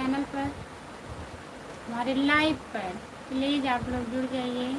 Channel पर, हमारे live पर। प्लीज़ आप लोग जुड़ जाइए।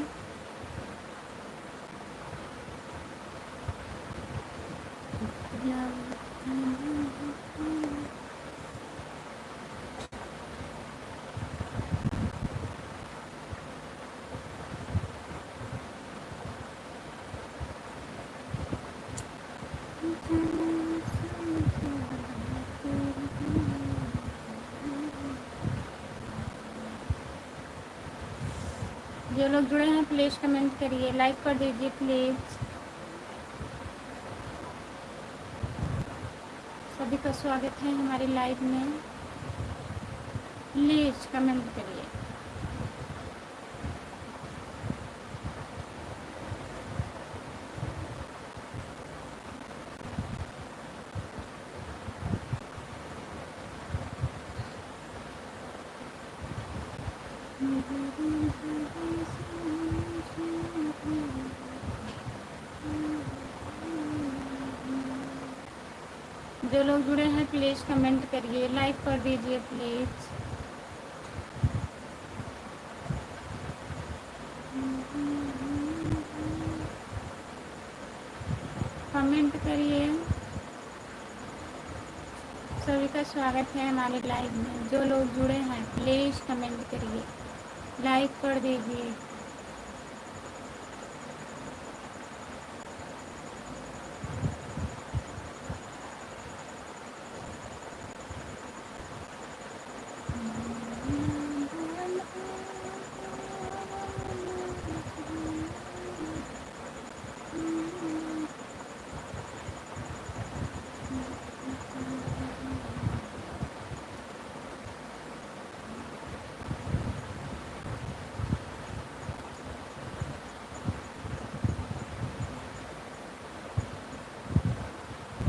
जो लोग जुड़े हैं प्लीज़ कमेंट करिए, लाइक कर दीजिए प्लीज़। सभी का स्वागत है हमारे लाइव में। प्लीज़ कमेंट करिए। जो लोग जुड़े हैं प्लीज़ कमेंट करिए, लाइक कर दीजिए प्लीज़। कमेंट करिए। सभी का स्वागत है हमारे लाइव में। जो लोग जुड़े हैं प्लीज़ कमेंट करिए, लाइक कर दीजिए।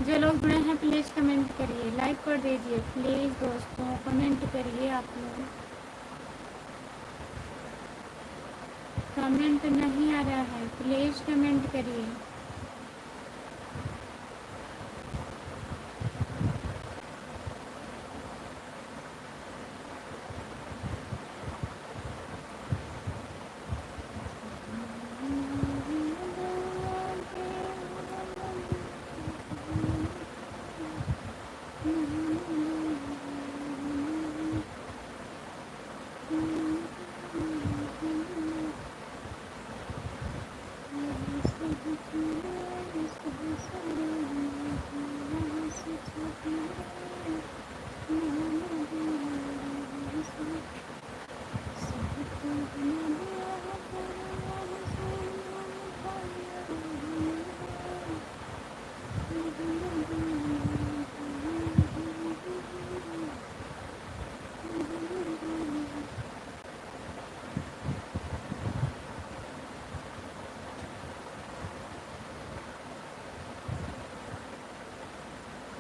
जो लोग जुड़े हैं प्लीज़ कमेंट करिए, लाइक कर दीजिए प्लीज़। दोस्तों कमेंट करिए आप लोग। कमेंट नहीं आ रहा है, प्लीज़ कमेंट करिए।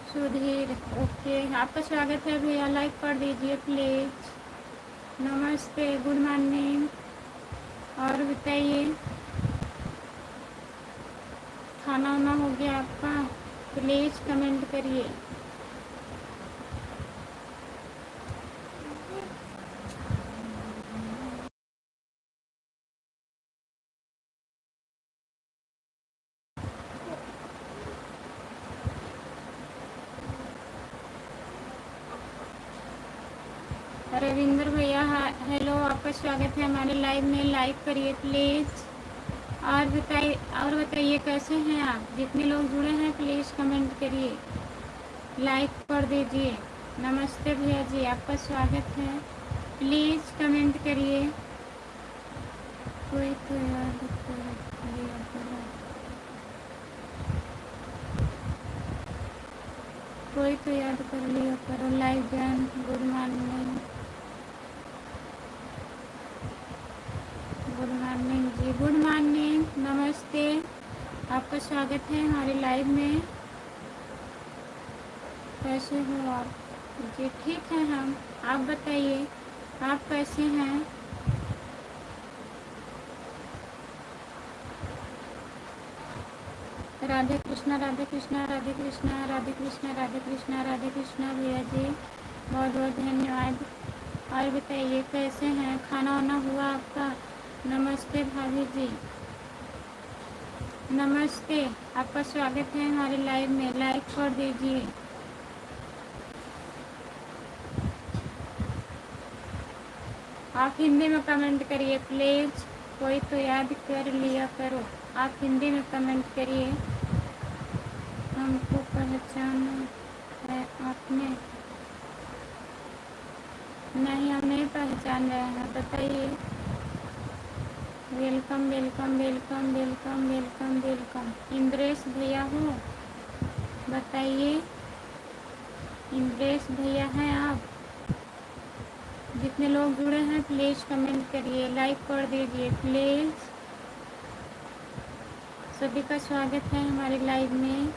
सुधीर ओके, आपका स्वागत है भैया, लाइक कर दीजिए प्लीज़। नमस्ते, गुड मॉर्निंग। और बताइए, खाना वाना हो गया आपका? प्लीज़ कमेंट करिए। रविंद्र भैया हेलो, आपका स्वागत है हमारे लाइव में, लाइक करिए प्लीज़। और बताइए कैसे हैं आप? जितने लोग जुड़े हैं प्लीज़ कमेंट करिए, लाइक कर दीजिए। नमस्ते भैया जी, आपका स्वागत है, प्लीज़ कमेंट करिए। कोई तो याद कर लिया करो, कोई तो याद कर लिया करो। Live join, good morning. Good morning ji, good morning, नमस्ते, आपका स्वागत है हमारे लाइव में। कैसे हो आप? जी ठीक है हम, आप बताइए आप कैसे हैं? राधे कृष्णा, राधे कृष्णा, राधे कृष्णा, राधे कृष्णा, राधे कृष्णा, राधे कृष्णा भैया जी, बहुत बहुत धन्यवाद। और बताइए कैसे हैं, खाना वाना हुआ आपका? नमस्ते भाभी जी, नमस्ते। आपका स्वागत है हमारे लाइव में, लाइक कर दीजिए। आप हिंदी में कमेंट करिए प्लीज़, कोई तो याद कर लिया करो। आप हिंदी में कमेंट करिए। हमको पहचाना है आपने? नहीं, हम नहीं पहचान रहे हैं, बताइए। Welcome welcome welcome welcome welcome welcome. Indresh भैया हो, बताइए। इंद्रेश भैया हैं आप? जितने लोग जुड़े हैं प्लीज़ कमेंट करिए, लाइक कर दीजिए प्लीज़। सभी का स्वागत है हमारे लाइव में।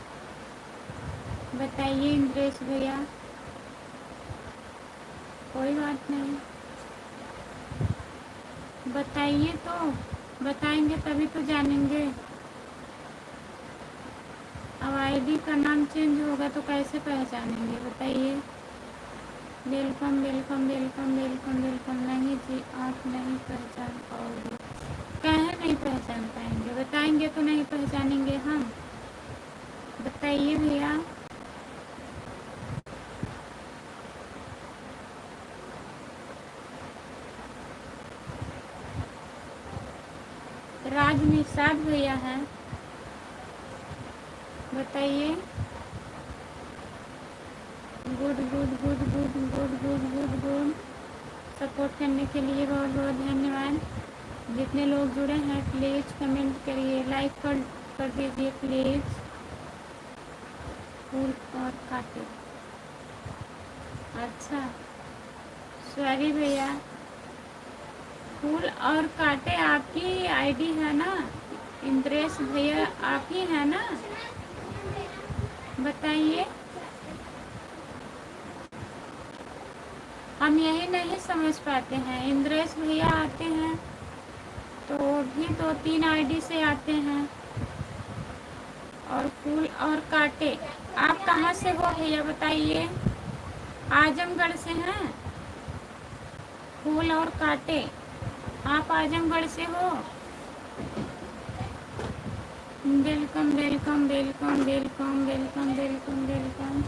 बताइए इंद्रेश भैया। कोई बात नहीं, बताइए तो, बताएंगे तभी तो जानेंगे। अब आईडी का नाम चेंज होगा तो कैसे पहचानेंगे, बताइए। Welcome welcome welcome welcome welcome. नहीं जी, आप नहीं पहचान पाओगे। कहे नहीं पहचान पाएंगे, बताएंगे तो नहीं पहचानेंगे हम, बताइए भैया। राज निषाद भैया हैं, बताइए। Good good good good good good good good. Support करने के लिए बहुत बहुत धन्यवाद। जितने लोग जुड़े हैं प्लीज़ कमेंट करिए, लाइक कर दीजिए प्लीज़। फूल और काटे, अच्छा सॉरी भैया। फूल और काटे आपकी आईडी है ना? इंद्रेश भैया आप ही है ना? बताइए। हम यही नहीं समझ पाते हैं, इंद्रेश भैया आते हैं तो भी 2-3 आईडी से आते हैं। और फूल और काटे, आप कहाँ से हो भैया बताइए? आजमगढ़ से हैं? फूल और काटे, आप आजमगढ़ से हो? Welcome welcome welcome welcome welcome welcome welcome.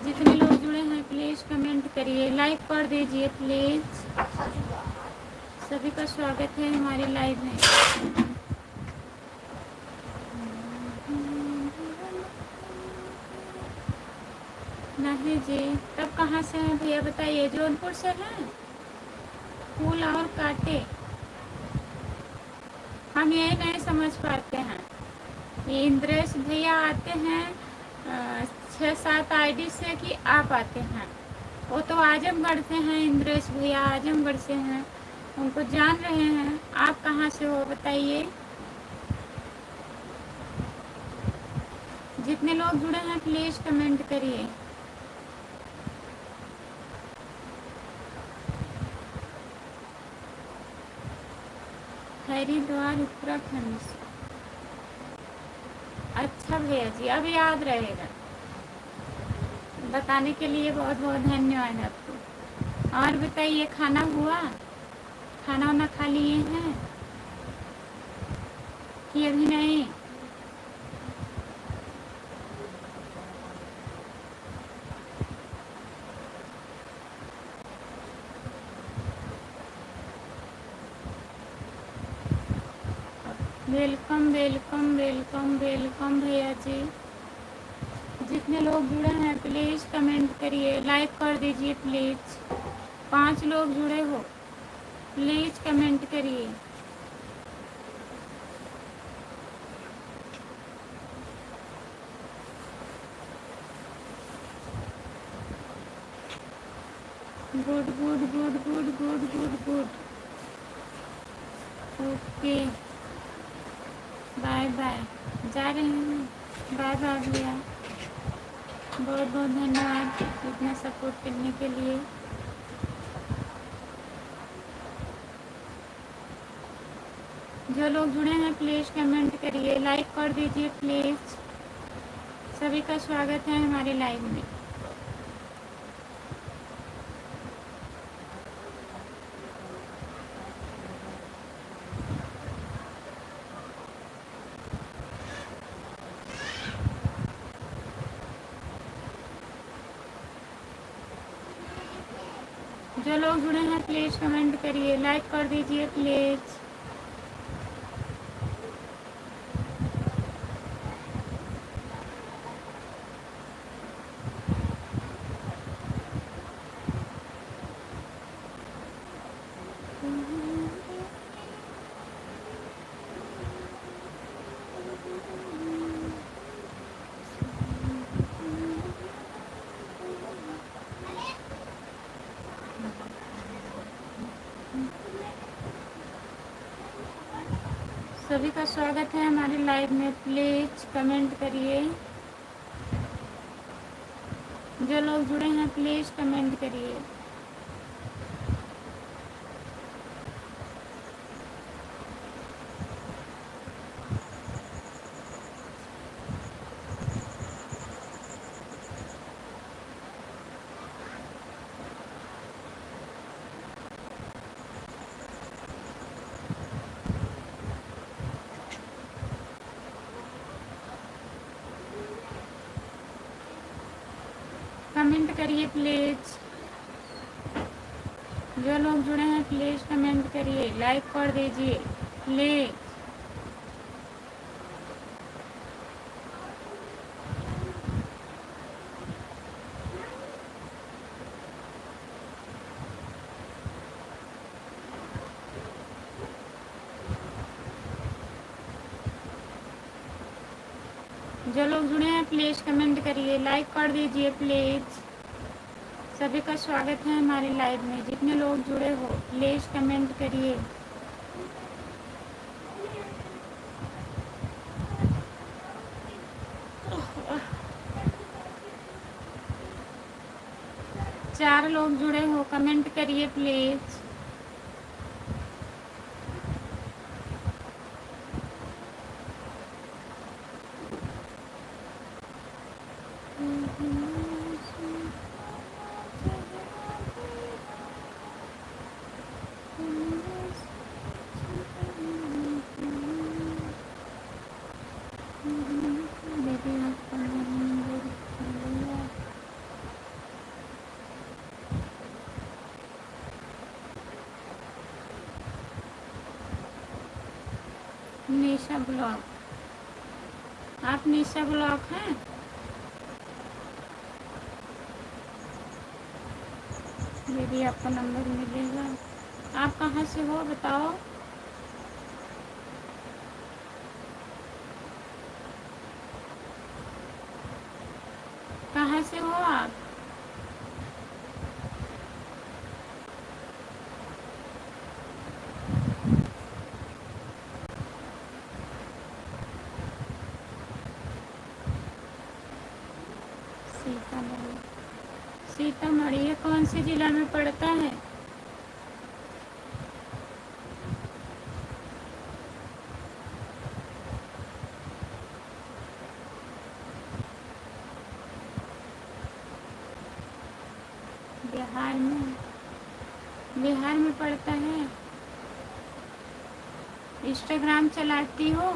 जितने लोग जुड़े हैं प्लीज़ कमेंट करिए, लाइक कर दीजिए प्लीज़। सभी का स्वागत है हमारे लाइव में। नहीं जी, तब कहाँ से हैं भैया बताइए? जौनपुर से हैं? फूल और काटे, हम यही नहीं समझ पाते हैं। ये इंद्रेश भैया आते हैं 6-7 आईडी से कि आप आते हैं? वो तो आजमगढ़ से हैं, इंद्रेश भैया आजमगढ़ से हैं, उनको जान रहे हैं। आप कहाँ से हो बताइए? जितने लोग जुड़े हैं प्लीज़ कमेंट करिए। हरिद्वार उत्तराखंड से, अच्छा भैया जी, अब याद रहेगा। बताने के लिए बहुत बहुत धन्यवाद आपको। और बताइए खाना हुआ? खाना वाना खा लिए हैं कि अभी नहीं? वेलकम वेलकम वेलकम वेलकम भैया जी। जितने लोग जुड़े हैं प्लीज़ कमेंट करिए, लाइक कर दीजिए प्लीज़। 5 लोग जुड़े हो प्लीज़ कमेंट करिए। Good good good good good good good. Okay bye bye, जा रहे हैं, बाय बाय भैया। बहुत बहुत धन्यवाद इतना सपोर्ट करने के लिए। जो लोग जुड़े हैं प्लीज़ कमेंट करिए, लाइक कर दीजिए प्लीज़। सभी का स्वागत है हमारे लाइव में। जो लोग जुड़े हैं प्लीज़ कमेंट करिए, लाइक कर दीजिए प्लीज़। सभी का स्वागत है हमारे लाइव में, प्लीज़ कमेंट करिए। जो लोग जुड़े हैं प्लीज़ कमेंट करिए। कमेंट करिए प्लीज़। जो लोग जुड़े हैं प्लीज़ कमेंट करिए, लाइक कर दीजिए प्लीज़। जो लोग जुड़े हैं प्लीज़ कमेंट करिए, लाइक कर दीजिए प्लीज़। सभी का स्वागत है हमारे लाइव में, जितने लोग जुड़े हो प्लीज़ कमेंट करिए। चार लोग जुड़े हो, कमेंट करिए प्लीज़। निशा ब्लॉग, आप निशा ब्लॉग हैं? दीदी आपका नंबर मिलेगा। आप कहाँ से हो बताओ। कहाँ से हो आप? सीतामढ़ी। सीतामढ़ी ये कौन से जिला में पड़ता है? बिहार में। बिहार में पड़ता है। इंस्टाग्राम चलाती हो?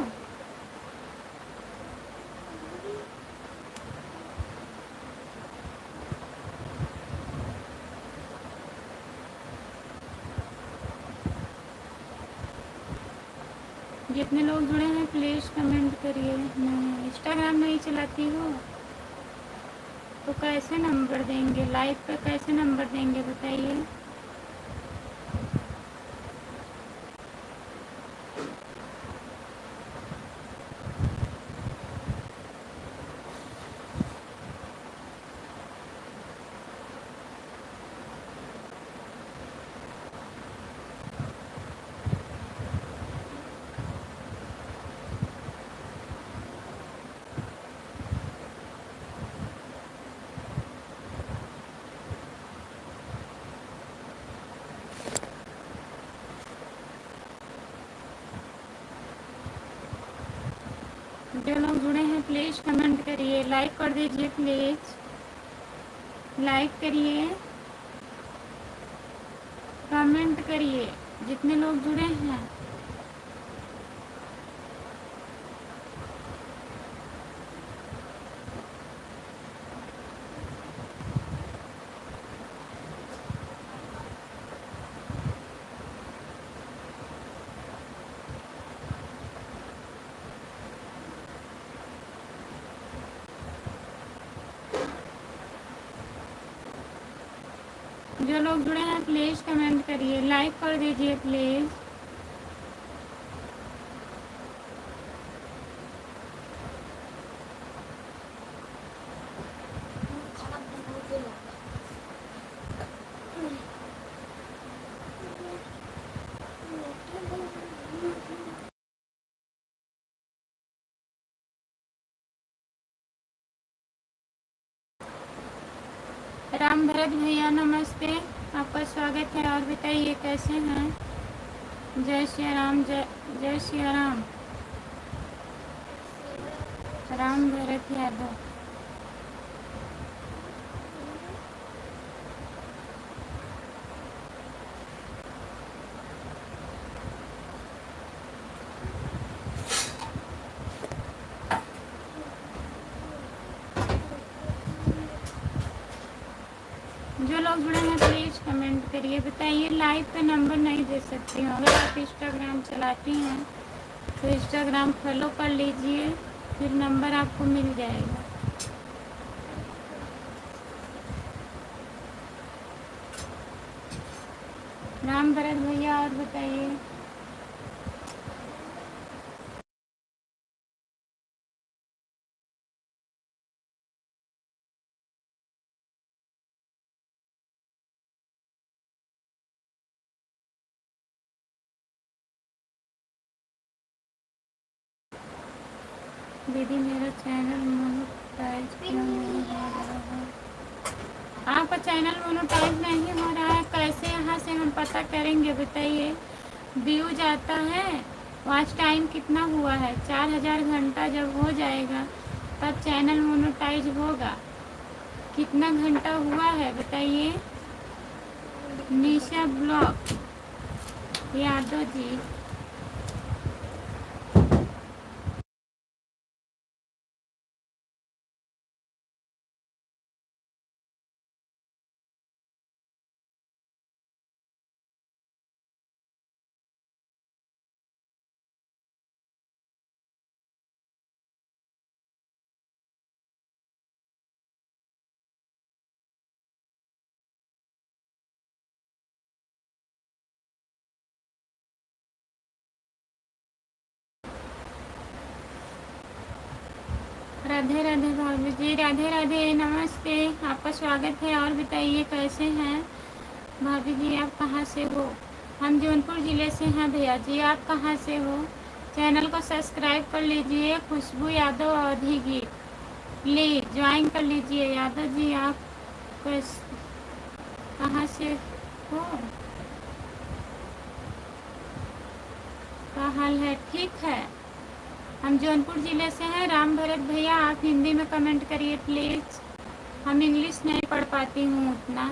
जितने लोग जुड़े हैं प्लीज़ कमेंट करिए। नहीं, इंस्टाग्राम नहीं चलाती हो तो कैसे नंबर देंगे? लाइव पे कैसे नंबर देंगे बताइए। जो लोग जुड़े हैं प्लीज़ कमेंट करिए, लाइक कर दीजिए प्लीज़। लाइक करिए, कमेंट करिए, जितने लोग जुड़े हैं। जो लोग जुड़े हैं प्लीज़ कमेंट करिए, लाइक कर दीजिए प्लीज़। राम भरत भैया नमस्ते, आपका स्वागत है। और बताइए कैसे हैं? जय श्री राम, जय श्री राम। राम भरत यादव। जो लोग जुड़े हैं प्लीज़ कमेंट करिए। बताइए लाइव पे नंबर नहीं दे सकती हूँ। अगर आप इंस्टाग्राम चलाती हैं तो इंस्टाग्राम फॉलो कर लीजिए, फिर नंबर आपको मिल जाएगा। राम भरत भैया और बताइए। दीदी मेरा चैनल मोनेटाइज क्यों नहीं हो रहा है? आपका चैनल मोनेटाइज नहीं हो रहा है, कैसे यहाँ से हम पता करेंगे बताइए? व्यूज आता है, वॉच टाइम कितना हुआ है, 4000 घंटा जब हो जाएगा तब चैनल मोनेटाइज होगा। कितना घंटा हुआ है बताइए? निशा ब्लॉग यादव जी। राधे राधे भाभी जी, राधे राधे नमस्ते, आपका स्वागत है। और बताइए कैसे हैं भाभी जी? आप कहाँ से हो? हम जौनपुर ज़िले से हैं भैया जी, आप कहाँ से हो? चैनल को सब्सक्राइब कर लीजिए, खुशबू यादव अवधी गीत प्लीज़ ज्वाइन कर लीजिए। यादव जी आप कहाँ से हो? क्या हाल है? ठीक है, हम जौनपुर ज़िले से हैं। राम भरत भैया आप हिंदी में कमेंट करिए प्लीज़, हम इंग्लिश नहीं पढ़ पाती हूँ उतना।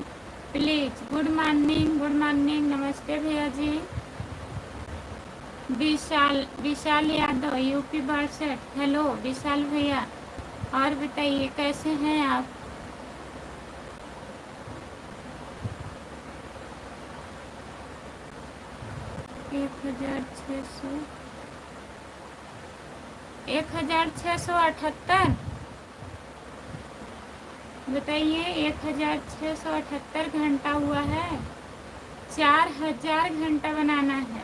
प्लीज़ गुड मॉर्निंग नमस्ते भैया जी। विशाल यादव यूपी 62, हेलो विशाल भैया। और बताइए कैसे हैं आप? एक हजार छः सौ अठहत्तर बताइए। 1678 घंटा हुआ है, 4000 घंटा बनाना है।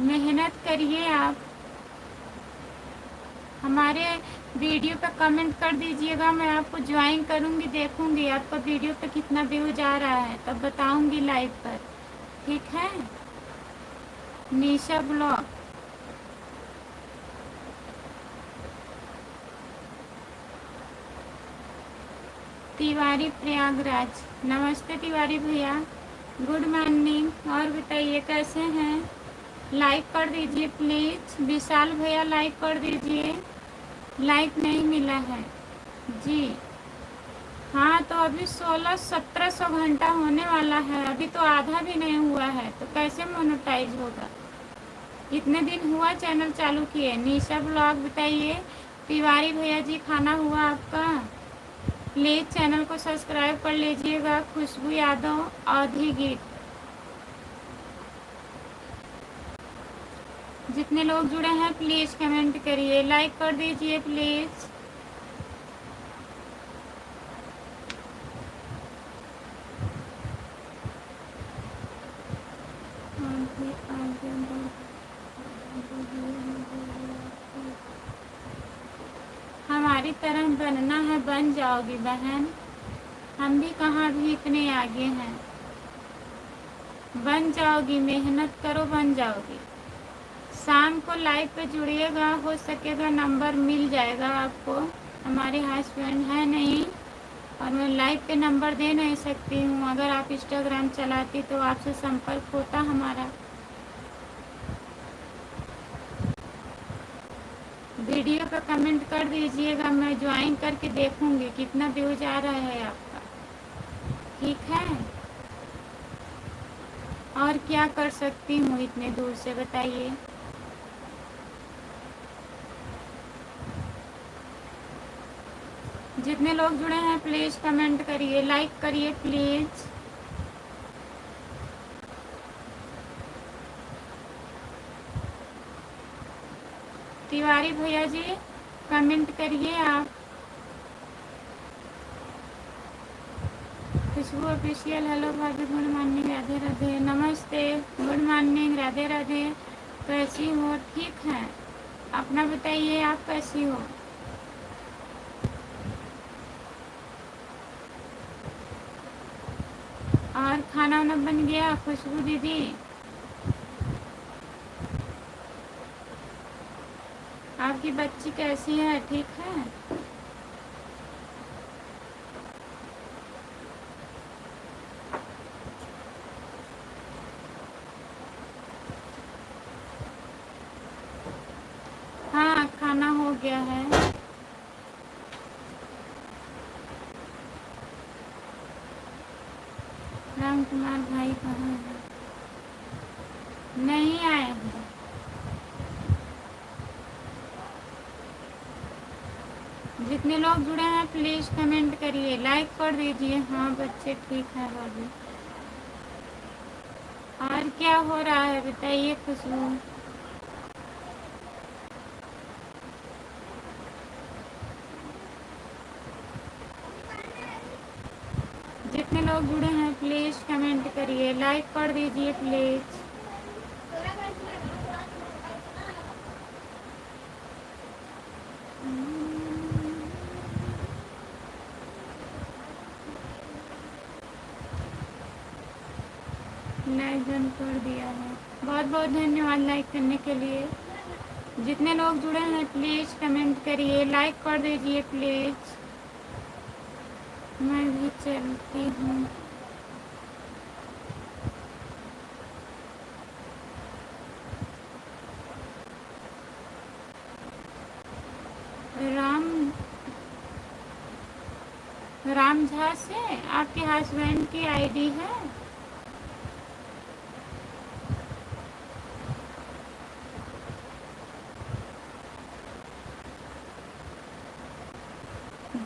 मेहनत करिए आप। हमारे वीडियो पे कमेंट कर दीजिएगा, मैं आपको ज्वाइन करूँगी, देखूँगी आपका वीडियो पे कितना व्यूज आ रहा है, तब बताऊँगी लाइव पर, ठीक है? निशा ब्लॉग। तिवारी प्रयागराज, नमस्ते तिवारी भैया, गुड मॉर्निंग। और बताइए कैसे हैं? लाइक कर दीजिए प्लीज़। विशाल भैया लाइक कर दीजिए, लाइक नहीं मिला है जी। हाँ तो अभी 1600-1700 घंटा होने वाला है, अभी तो आधा भी नहीं हुआ है, तो कैसे मोनेटाइज होगा? इतने दिन हुआ चैनल चालू किए। निशा ब्लॉग बताइए। तिवारी भैया जी खाना हुआ आपका? प्लीज़ चैनल को सब्सक्राइब कर लीजिएगा। खुशबू यादव अवधी गीत। जितने लोग जुड़े हैं प्लीज़ कमेंट करिए, लाइक कर दीजिए प्लीज़। तरह बनना है बन जाओगी बहन, हम भी कहाँ भी इतने आगे हैं। बन जाओगी, मेहनत करो बन जाओगी। शाम को लाइव पे जुड़िएगा, हो सकेगा नंबर मिल जाएगा आपको। हमारे हस्बैंड है नहीं और मैं लाइव पे नंबर दे नहीं सकती हूँ। अगर आप इंस्टाग्राम चलाती तो आपसे संपर्क होता हमारा। वीडियो पर कमेंट कर दीजिएगा, मैं ज्वाइन करके देखूंगी कितना व्यूज आ रहा है आपका। ठीक है, और क्या कर सकती हूँ इतने दूर से बताइए। जितने लोग जुड़े हैं प्लीज़ कमेंट करिए, लाइक करिए प्लीज़। तिवारी भैया जी कमेंट करिए आप। खुशबू ऑफिशियल, हेलो भाभी, गुड मॉर्निंग, राधे राधे, नमस्ते, गुड मॉर्निंग, राधे राधे। कैसी हो? ठीक है, अपना बताइए आप कैसी हो? और खाना वाना बन गया खुशबू दीदी? आपकी बच्ची कैसी है, ठीक है? हाँ, खाना हो गया है। राम कुमार भाई कहाँ है? नहीं आए हैं। जितने लोग जुड़े हैं प्लीज कमेंट करिए, लाइक कर दीजिए। हाँ बच्चे ठीक है भाभी। और क्या हो रहा है बताइए खुशबू? जितने लोग जुड़े हैं प्लीज कमेंट करिए, लाइक कर दीजिए प्लीज। लाइक डन कर दिया है, बहुत बहुत धन्यवाद लाइक करने के लिए। जितने लोग जुड़े हैं प्लीज कमेंट करिए, लाइक कर दीजिए प्लीज। मैं भी चलती हूँ। राम राम झा से आपके हस्बैंड की आईडी है?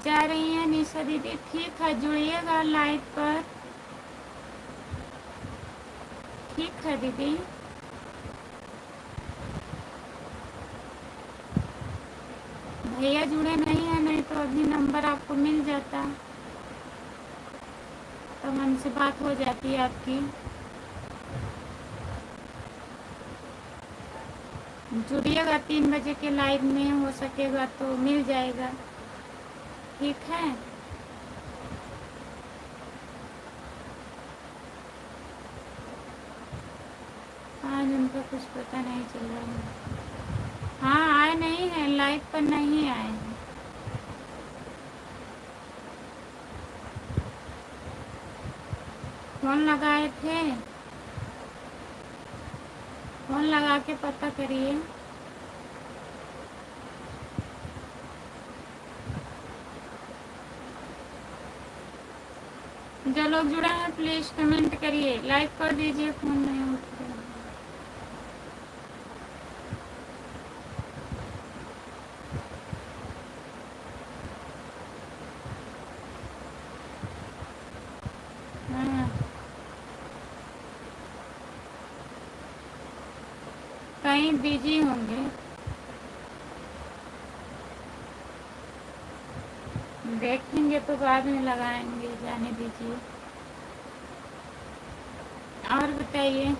जा रही हैं निशा दीदी, ठीक है जुड़िएगा लाइव पर। ठीक है दीदी। भैया जुड़े नहीं है, नहीं तो अभी नंबर आपको मिल जाता, तो हमसे बात हो जाती है आपकी। जुड़िएगा 3 बजे के लाइव में, हो सकेगा तो मिल जाएगा। ठीक है, आज उनका कुछ पता नहीं चल रहा है। हाँ आए नहीं है, लाइव पर नहीं आए हैं। फोन लगाए थे, फोन लगा के पता करिए। जो लोग जुड़े हैं प्लीज कमेंट करिए, लाइक कर दीजिए। फोन नहीं उठ रहा। हाँ, कहीं बिजी होंगे, देखेंगे तो बाद में लगाएंगे, जाने दीजिए। और बताइए।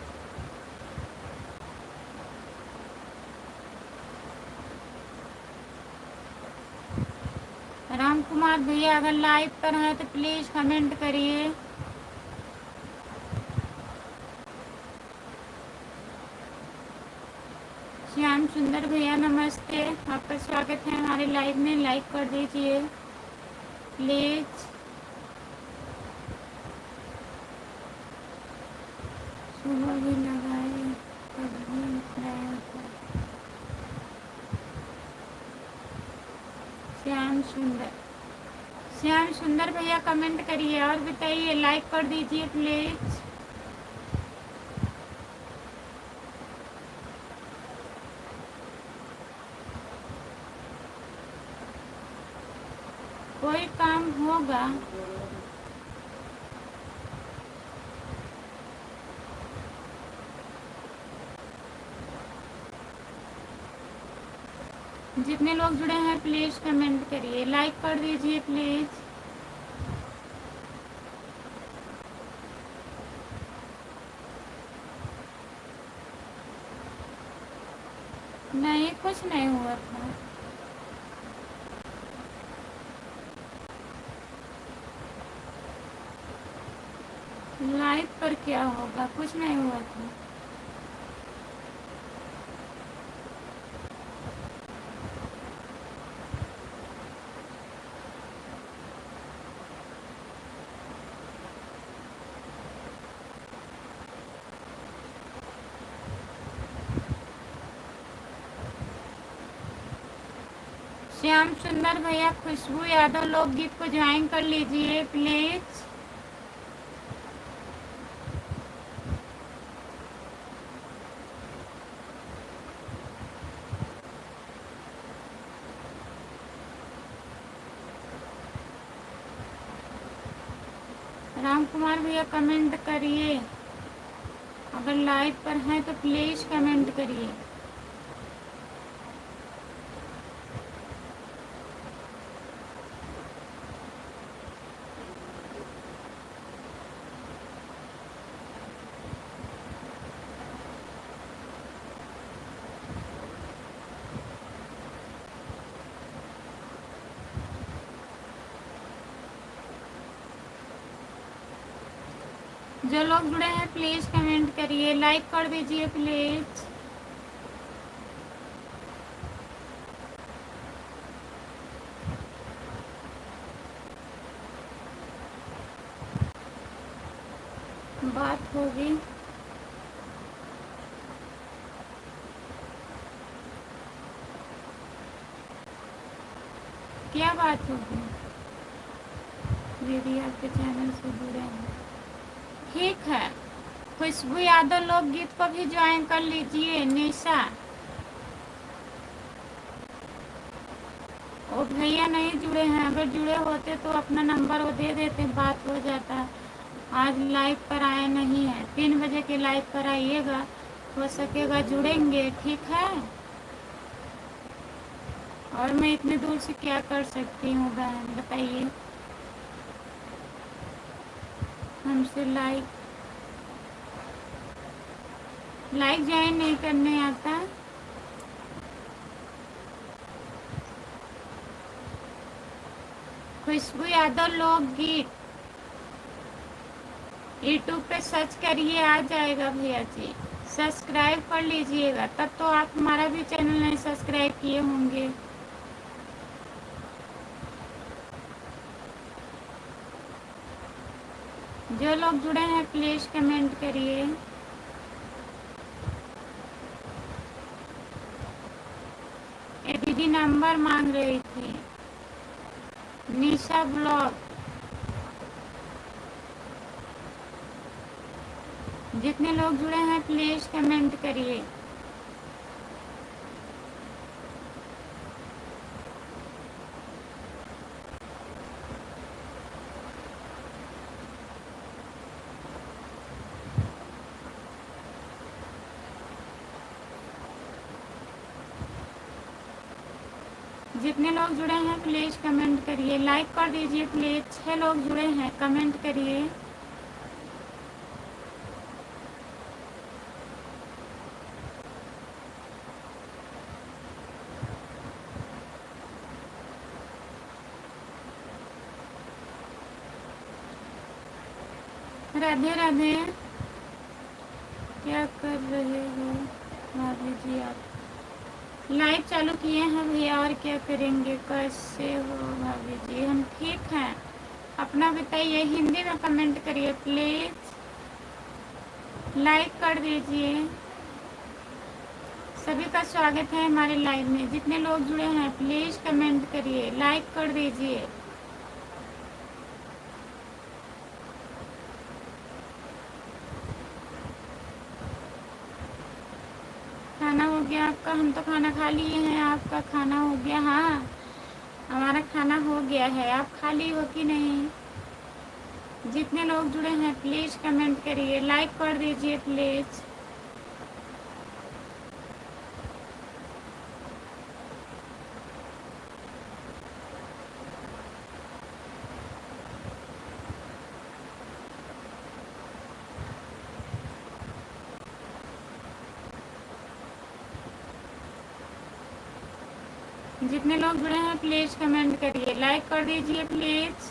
राम कुमार भैया अगर लाइव पर हैं तो प्लीज़ कमेंट करिए। श्याम सुंदर भैया नमस्ते, आपका स्वागत है हमारे लाइव में। लाइक कर दीजिए प्लीज़। सुबह भी लगाए कभी नहीं होता। श्याम सुंदर भैया कमेंट करिए और बताइए, लाइक कर दीजिए प्लीज़। कोई काम होगा? जितने लोग जुड़े हैं प्लीज़ कमेंट करिए, लाइक कर दीजिए प्लीज़। नहीं, कुछ नहीं हुआ था। लाइव पर क्या होगा, कुछ नहीं हुआ था। श्याम सुंदर भैया, खुशबू यादव लोकगीत को ज्वाइन कर लीजिए प्लीज़। राम कुमार भैया कमेंट करिए, अगर लाइव पर हैं तो प्लीज़ कमेंट करिए। जो लोग जुड़े हैं प्लीज़ कमेंट करिए, लाइक कर दीजिए प्लीज़। बात होगी। क्या बात होगी? दीदी आपके चैनल से जुड़े हैं, ठीक है। खुशबू यादव लोकगीत को भी ज्वाइन कर लीजिए। निशा, वो भैया नहीं जुड़े हैं, अगर जुड़े होते तो अपना नंबर वो दे देते, बात हो जाता। आज लाइव पर आए नहीं है, 3 बजे के लाइव पर आइएगा, हो सकेगा जुड़ेंगे, ठीक है। और मैं इतने दूर से क्या कर सकती हूँ बहन, बताइए। हमसे लाइक ज्वाइन नहीं करने आता। खुशबू यादव लोकगीत यूट्यूब पे सर्च करिए, आ जाएगा भैया जी। सब्सक्राइब कर लीजिएगा, तब तो आप हमारा भी चैनल नहीं सब्सक्राइब किए होंगे। जो लोग जुड़े हैं प्लीज़ कमेंट करिए। ये दीदी नंबर मांग रही थी, निशा ब्लॉग। जितने लोग जुड़े हैं प्लीज़ कमेंट करिए। जितने लोग जुड़े हैं प्लीज़ कमेंट करिए, लाइक कर दीजिए प्लीज़। 6 लोग जुड़े हैं, कमेंट करिए। राधे राधे। क्या कर रहे हो भाभी जी आप? लाइव चालू किए हैं भैया, और क्या करेंगे। कैसे हो भाभी जी? हम ठीक हैं। अपना बताइए। हिंदी में कमेंट करिए प्लीज़, लाइक कर दीजिए। सभी का स्वागत है हमारे लाइव में। जितने लोग जुड़े हैं प्लीज़ कमेंट करिए, लाइक कर दीजिए। खाना हो गया आपका? हम तो खाना खा लिए हैं। आपका खाना हो गया? हाँ, हमारा खाना हो गया है। आप खा ली हो कि नहीं? जितने लोग जुड़े हैं प्लीज़ कमेंट करिए, लाइक कर दीजिए प्लीज़। जितने लोग जुड़े हैं प्लीज़ कमेंट करिए, लाइक कर दीजिए प्लीज़।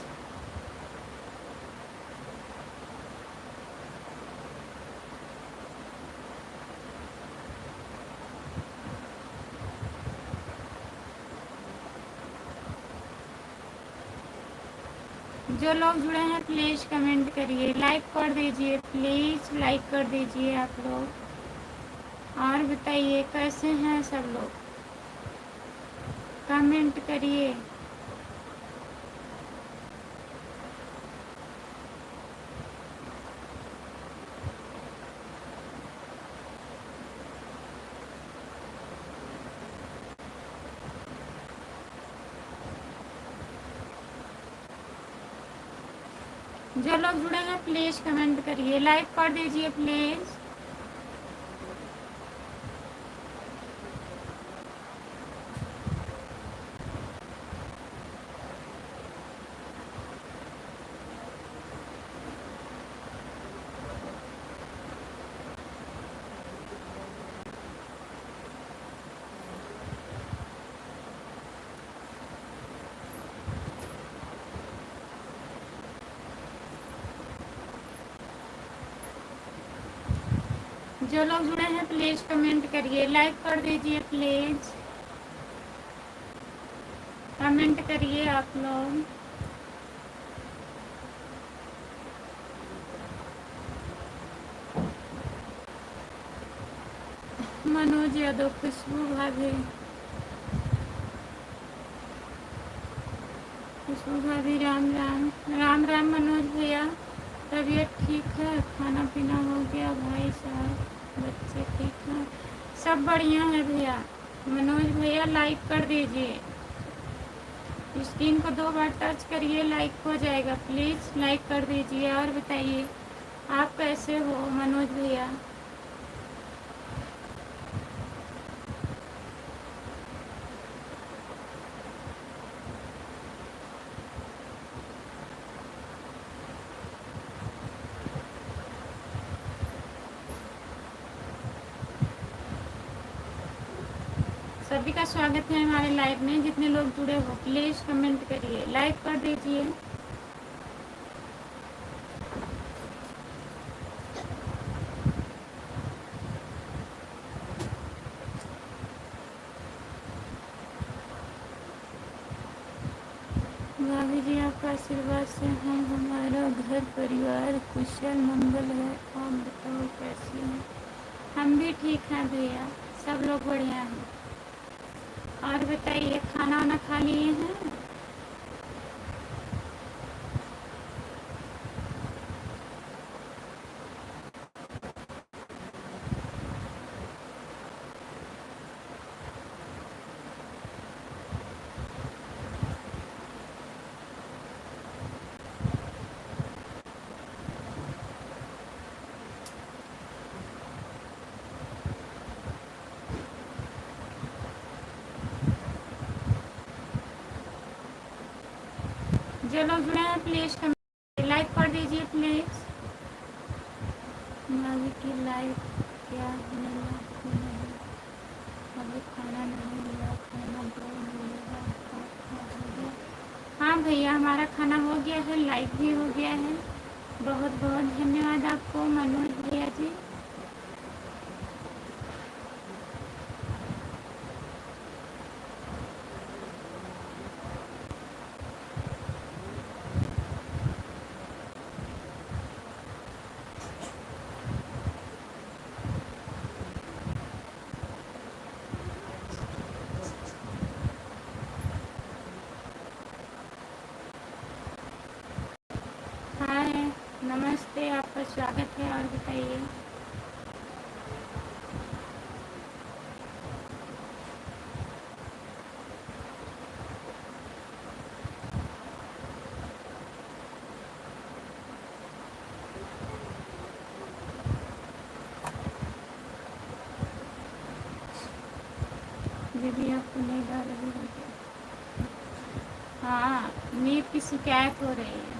जो लोग जुड़े हैं प्लीज़ कमेंट करिए, लाइक कर दीजिए प्लीज़, लाइक कर दीजिए आप लोग। और बताइए कैसे हैं सब लोग, कमेंट करिए। जो लोग जुड़े हैं प्लीज़ कमेंट करिए, लाइक कर दीजिए प्लीज़। जो लोग जुड़े हैं प्लीज़ कमेंट करिए, लाइक कर दीजिए प्लीज़, कमेंट करिए आप लोग। मनोज यादव, खुशबू भाभी, खुशबू भाभी, राम राम। राम राम मनोज भैया। तबीयत ठीक है? खाना पीना हो गया भाई साहब? बच्चे ठीक हैं? सब बढ़िया है भैया। मनोज भैया लाइक कर दीजिए, स्क्रीन को 2 बार टच करिए, लाइक हो जाएगा। प्लीज़ लाइक कर दीजिए। और बताइए आप कैसे हो मनोज भैया? सभी का स्वागत है हमारे लाइव में। जितने लोग जुड़े हो प्लीज़ कमेंट करिए, लाइक कर दीजिए। भाभी जी आपका आशीर्वाद से है हमारा घर परिवार कुशल मंगल है। आप बताओ कैसी हैं? हम भी ठीक हैं भैया, सब लोग बढ़िया हैं। और बताइए खाना वाना खा लिए हैं? जो लोग जुड़े हैं प्लीज़ कमेंट, लाइक कर दीजिए प्लीज़। भाभी की लाइक क्या मिला कि नहीं? अभी खाना नहीं मिला, खाना दो मिलेगा। आपका हो गया? हाँ भैया हमारा खाना हो गया है, लाइक भी हो गया है। बहुत बहुत धन्यवाद आपको मनोज भैया जी। हाय, नमस्ते, आपका स्वागत है। और बताइए। दीदी आपको नहीं डाल रही है क्या? हाँ, नींद की शिकायत हो रही है।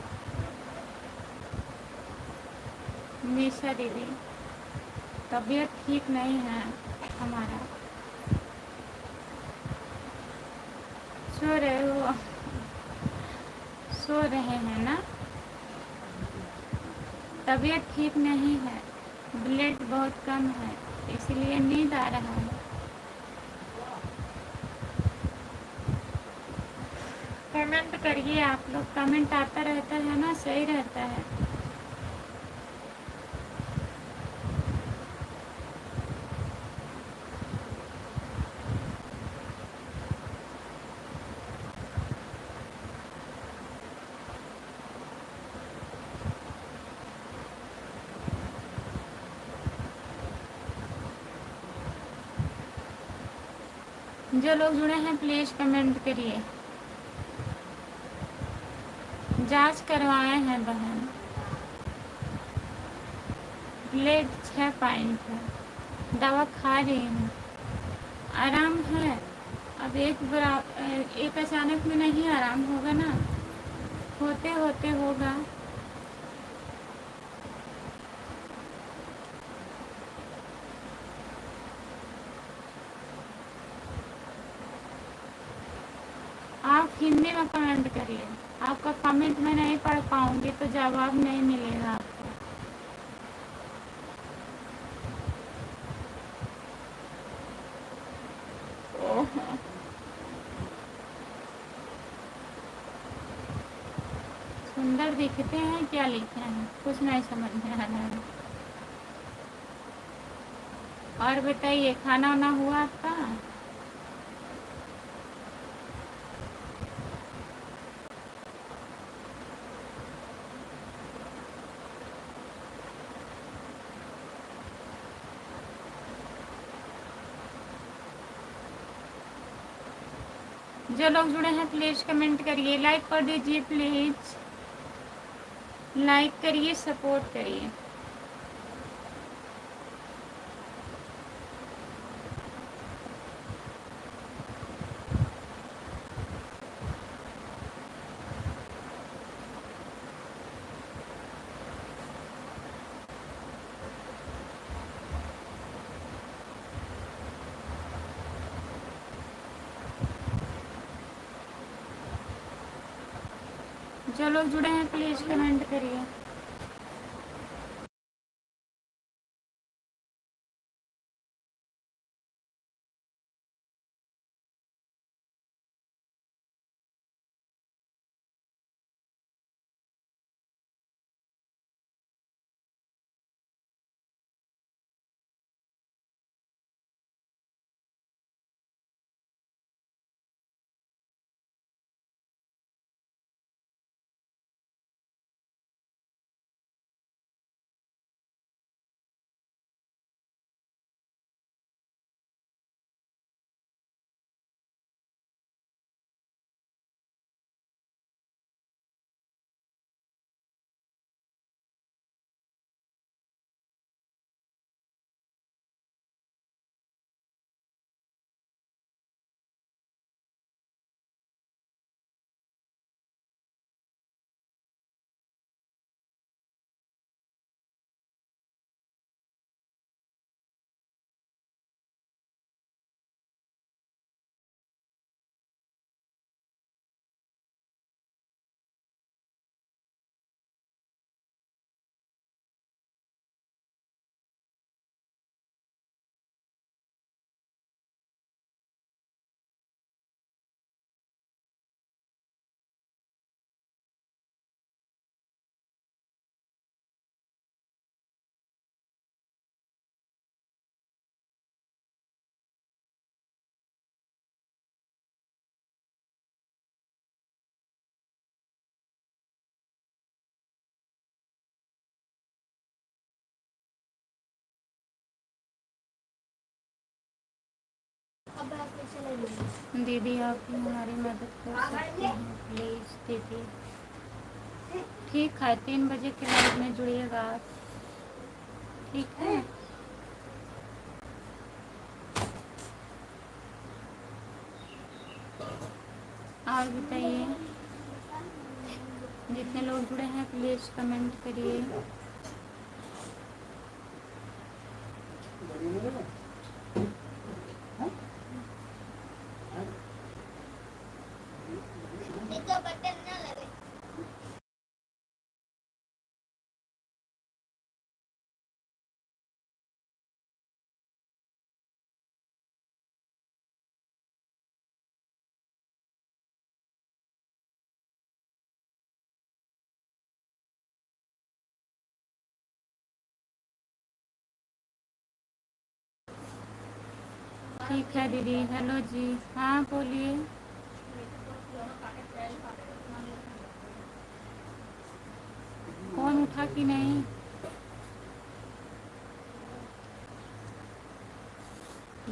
निशा दीदी, तबीयत ठीक नहीं है हमारा। सो रहे हो? सो रहे हैं ना? तबीयत ठीक नहीं है, ब्लड बहुत कम है, इसलिए नींद आ रहा है। कमेंट करिए आप लोग, कमेंट आता रहता है ना, सही रहता है। जो लोग जुड़े हैं प्लीज़ कमेंट करिए। जांच करवाए हैं बहन, ब्लड 6 पॉइंट है, दवा खा रही हूँ, आराम है। अब एक अचानक में नहीं आराम होगा ना, होते होते होगा। आप हिंदी में कमेंट करिए, आपका कमेंट मैं नहीं पढ़ पाऊँगी तो जवाब नहीं मिलेगा आपको। ओह, सुंदर दिखते हैं, क्या लिखे हैं कुछ नहीं समझ में आ रहा है। और बताइए, खाना वाना हुआ आपका? जो लोग जुड़े हैं प्लीज़ कमेंट करिए, लाइक कर दीजिए प्लीज़, लाइक करिए, सपोर्ट करिए। जो लोग जुड़े हैं प्लीज़ कमेंट करिए। दीदी आप भी हमारी मदद कर सकते हैं प्लीज़ दीदी। ठीक है, 3 बजे के लाइव में जुड़िएगा आप, ठीक है। और बताइए, जितने लोग जुड़े हैं प्लीज़ कमेंट करिए। ठीक है दीदी। हेलो जी, हाँ बोलिए। फ़ोन उठा कि नहीं?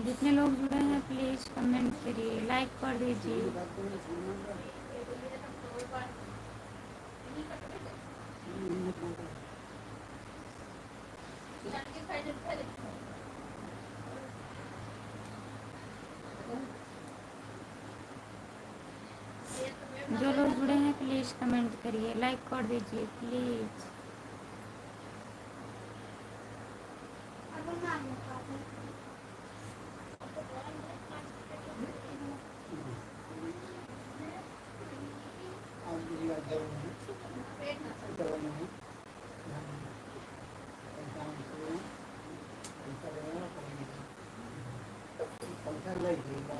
जितने लोग जुड़े हैं प्लीज़ कमेंट करिए, लाइक कर दीजिए। जो लोग जुड़े हैं प्लीज़ कमेंट करिए, लाइक कर दीजिए प्लीज़।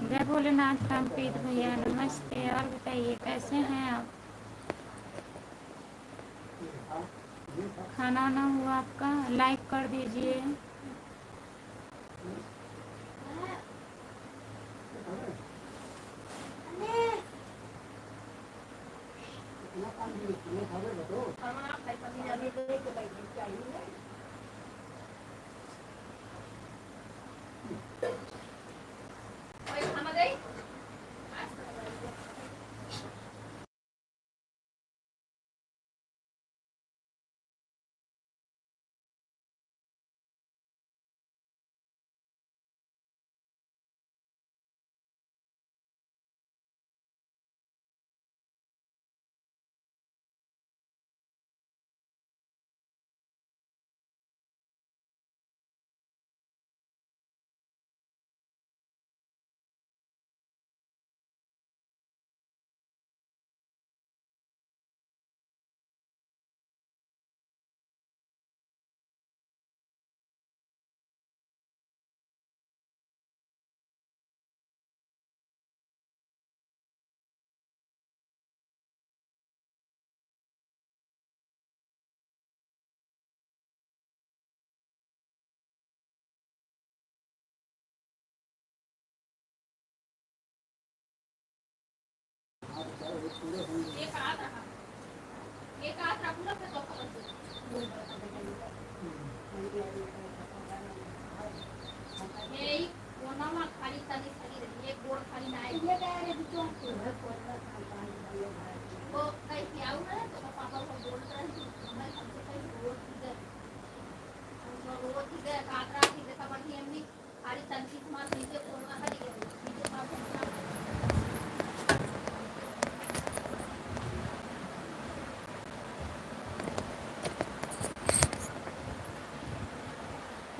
जय भोलेनाथ रामप्रीत भैया, नमस्ते। और बताइए कैसे हैं आप? खाना वाना हुआ आपका? लाइक कर दीजिए।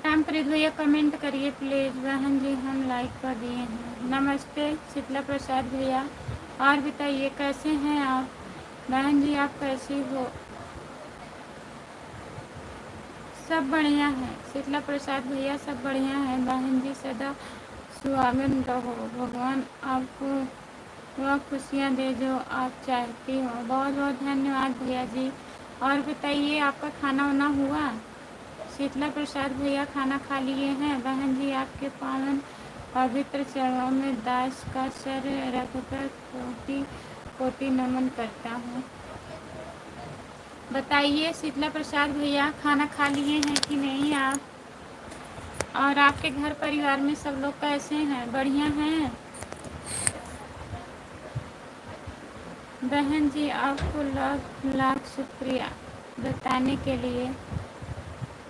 रामप्रीत भैया कमेंट करिए प्लीज़। बहन जी हम लाइक कर दिए हैं। नमस्ते शीतला प्रसाद भैया। और बताइए कैसे हैं आप? बहन जी आप कैसी हो? सब बढ़िया है शीतला प्रसाद भैया, सब बढ़िया है। बहन जी सदा सुहागन रहो, भगवान आपको वह खुशियाँ दे जो आप चाहती हो। बहुत बहुत धन्यवाद भैया जी। और बताइए आपका खाना वाना हुआ? शीतला प्रसाद भैया खाना खा लिए हैं? बहन जी आपके पावन पवित्र चरणों में दास का सर रखकर कोटि कोटि नमन करता हूँ। बताइए शीतला प्रसाद भैया खाना खा लिए हैं कि नहीं आप? और आपके घर परिवार में सब लोग कैसे हैं? बढ़िया हैं? बहन जी आपको लाख लाख शुक्रिया बताने के लिए।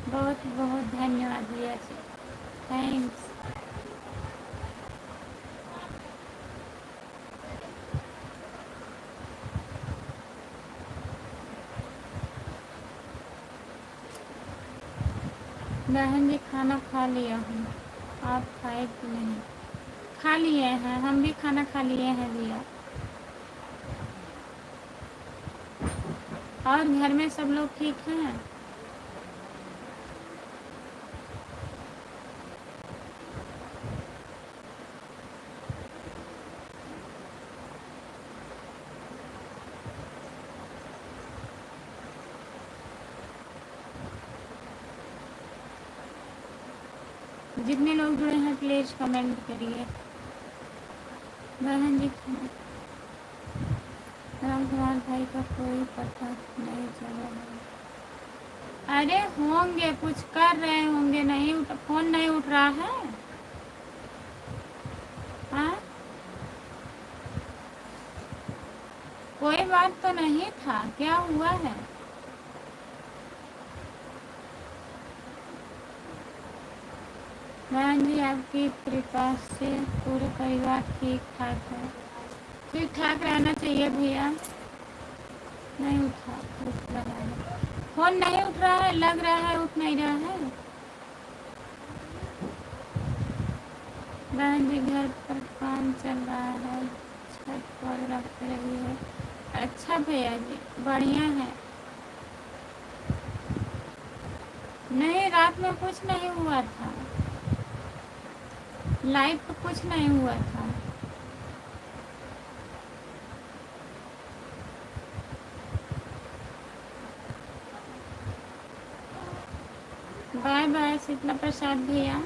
बहुत बहुत धन्यवाद भैया जी, थैंक्स। बहन जी खाना खा लिया हूँ, आप खाए कि नहीं? खा लिए हैं, हम भी खाना खा लिए हैं भैया। और घर में सब लोग ठीक हैं? जितने लोग जुड़े हैं प्लीज़ कमेंट करिए। बहन जी रामकुमार भाई का कोई पता नहीं चला है। अरे होंगे, कुछ कर रहे होंगे, नहीं फ़ोन नहीं उठ रहा है। हाँ, कोई बात तो नहीं था, क्या हुआ है? बहन जी आपकी कृपा से पूरे परिवार ठीक ठाक है। ठीक ठाक रहना चाहिए भैया। नहीं उठा, उठ रहा है फ़ोन, नहीं उठ रहा है, लग रहा है उठ नहीं रहा है। बहन जी घर पर काम चल रहा है, छत पर रख रही है। अच्छा भैया जी, बढ़िया है। नहीं, रात में कुछ नहीं हुआ था, लाइव तो कुछ नहीं हुआ था। बाय बाय शीतला प्रसाद भैया,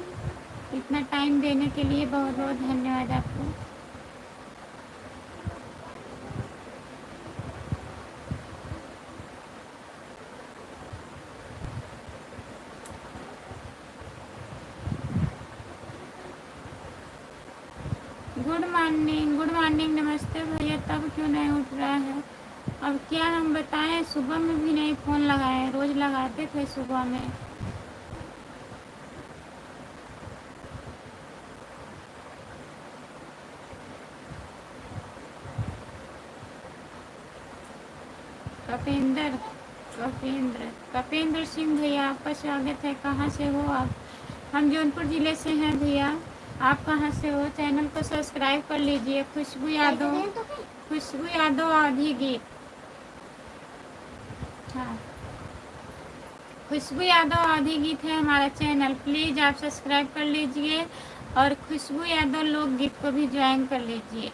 इतना टाइम देने के लिए बहुत बहुत धन्यवाद आपको। गुड मॉर्निंग, गुड मॉर्निंग, नमस्ते भैया। तब क्यों नहीं उठ रहा है? अब क्या हम बताएं, सुबह में भी नहीं फ़ोन लगाए, रोज़ लगाते थे सुबह में। कपेंद्र कपेंद्र कपेंद्र सिंह भैया, आपका स्वागत है। कहाँ से हो आप? हम जौनपुर ज़िले से हैं भैया। आप कहाँ से हो? चैनल को सब्सक्राइब कर लीजिए। खुशबू यादव, खुशबू यादव आधी गीत। हाँ, खुशबू यादव आधी गीत है हमारा चैनल, प्लीज़ आप सब्सक्राइब कर लीजिए और खुशबू यादव लोकगीत को भी ज्वाइन कर लीजिए।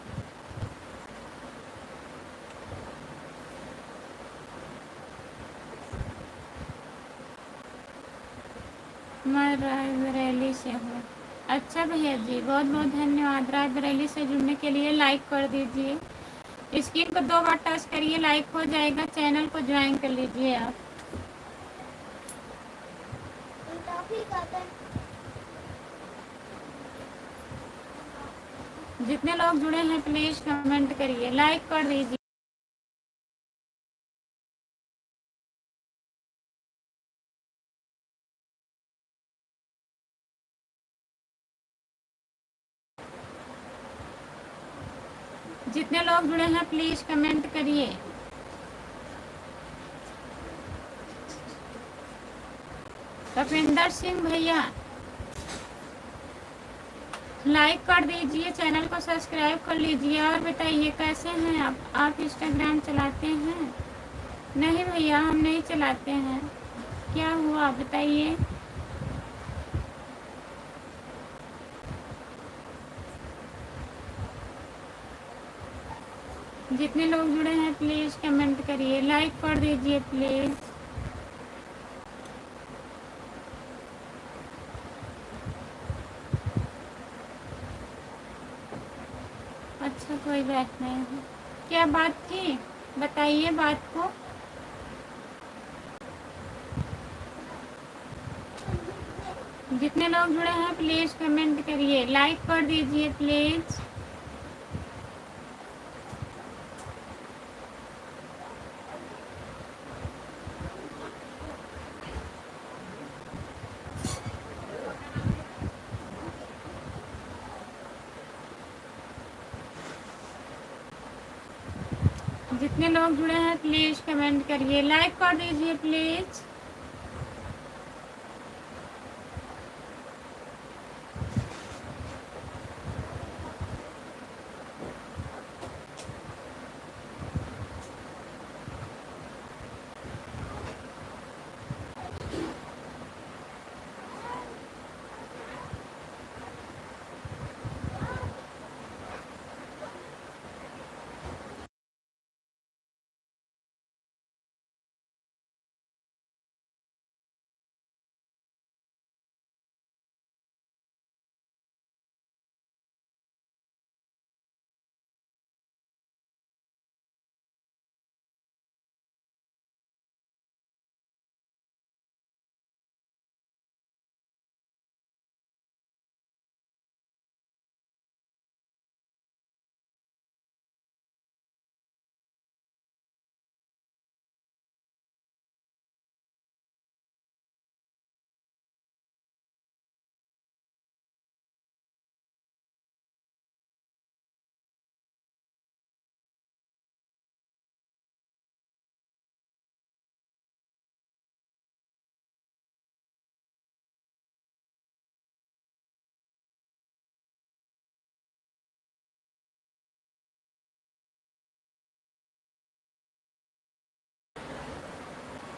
मैं रायबरेली से हूँ। अच्छा भैया जी, बहुत बहुत धन्यवाद। रायबरेली से जुड़ने के लिए लाइक कर दीजिए। स्क्रीन को 2 बार टच करिए, लाइक हो जाएगा। चैनल को ज्वाइन कर लीजिए आप। जितने लोग जुड़े हैं प्लीज़ कमेंट करिए, लाइक कर दीजिए। जितने लोग जुड़े हैं प्लीज़ कमेंट करिए। कपिंदर सिंह भैया लाइक कर दीजिए, चैनल को सब्सक्राइब कर लीजिए। और बताइए कैसे हैं आप इंस्टाग्राम चलाते हैं? नहीं भैया, हम नहीं चलाते हैं। क्या हुआ बताइए। जितने लोग जुड़े हैं प्लीज़ कमेंट करिए, लाइक कर दीजिए प्लीज़। अच्छा कोई बात नहीं है। क्या बात थी बताइए बात को। जितने लोग जुड़े हैं प्लीज़ कमेंट करिए, लाइक कर दीजिए प्लीज़। जितने लोग जुड़े हैं प्लीज़ कमेंट करिए, लाइक कर दीजिए प्लीज़।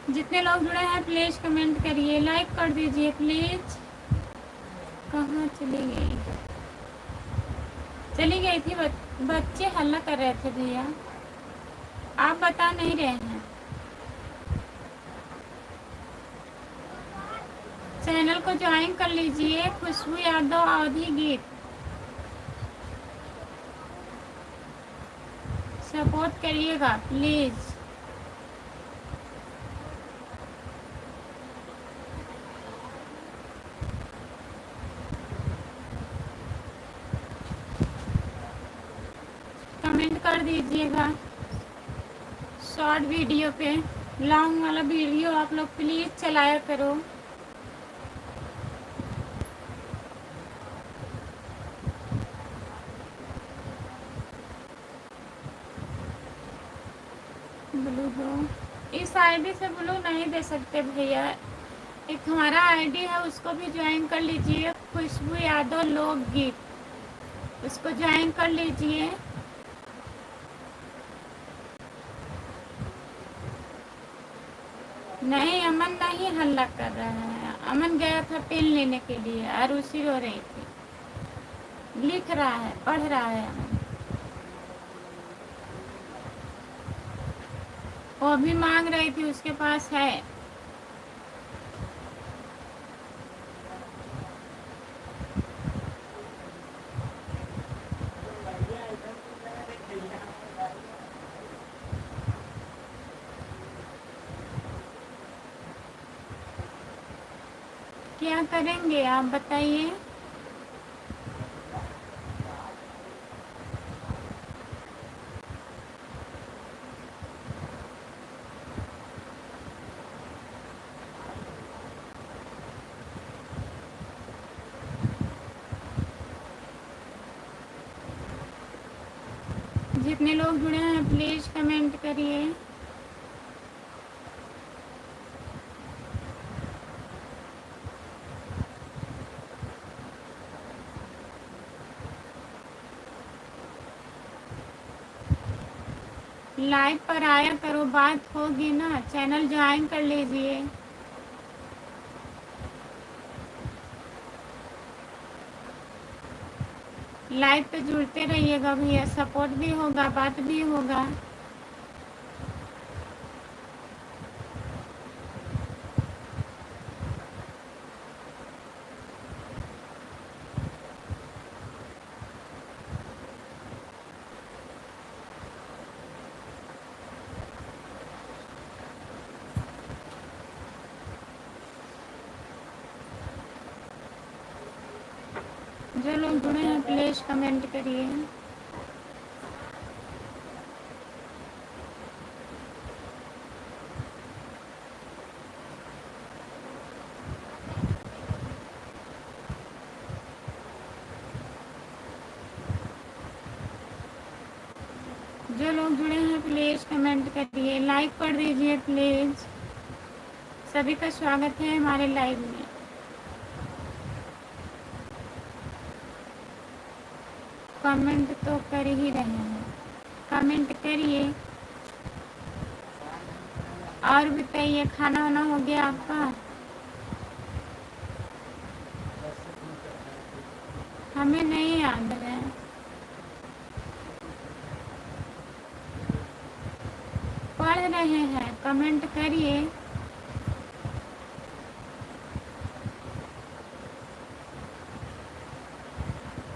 जितने लोग जुड़े हैं प्लीज़ कमेंट करिए, लाइक कर दीजिए प्लीज़। कहाँ चली गई? चली गई थी बच्चे हल्ला कर रहे थे भैया, आप बता नहीं रहे हैं। चैनल को ज्वाइन कर लीजिए, खुशबू यादव अवधि गीत, सपोर्ट करिएगा प्लीज़। कमेंट कर दीजिएगा शॉर्ट वीडियो पे, लॉन्ग वाला वीडियो आप लोग प्लीज़ चलाया करो। ब्लू दो, इस आईडी से ब्लू नहीं दे सकते भैया, एक हमारा आईडी है उसको भी ज्वाइन कर लीजिए, खुशबू यादव लोकगीत, उसको ज्वाइन कर लीजिए। नहीं, अमन नहीं हल्ला कर रहा है, अमन गया था पेन लेने के लिए और उसी रो रही थी, लिख रहा है, पढ़ रहा है अमन। वो भी मांग रही थी, उसके पास है। क्या करेंगे आप बताइए? जितने लोग जुड़े हैं प्लीज़ कमेंट करिए। लाइव पर आया करो, बात होगी ना, चैनल ज्वाइन कर लीजिए। लाइव पे जुड़ते रहिएगा भैया, सपोर्ट भी होगा, बात भी होगा। जो लोग जुड़े हैं प्लीज़ कमेंट करिए। जो लोग जुड़े हैं प्लीज़ कमेंट करिए, लाइक कर दीजिए प्लीज़। सभी का स्वागत है हमारे लाइव में। कमेंट तो कर ही रहे हैं, कमेंट करिए। और बताइए, खाना वाना हो गया आपका? हमें नहीं याद है। पढ़ रहे हैं, कमेंट करिए।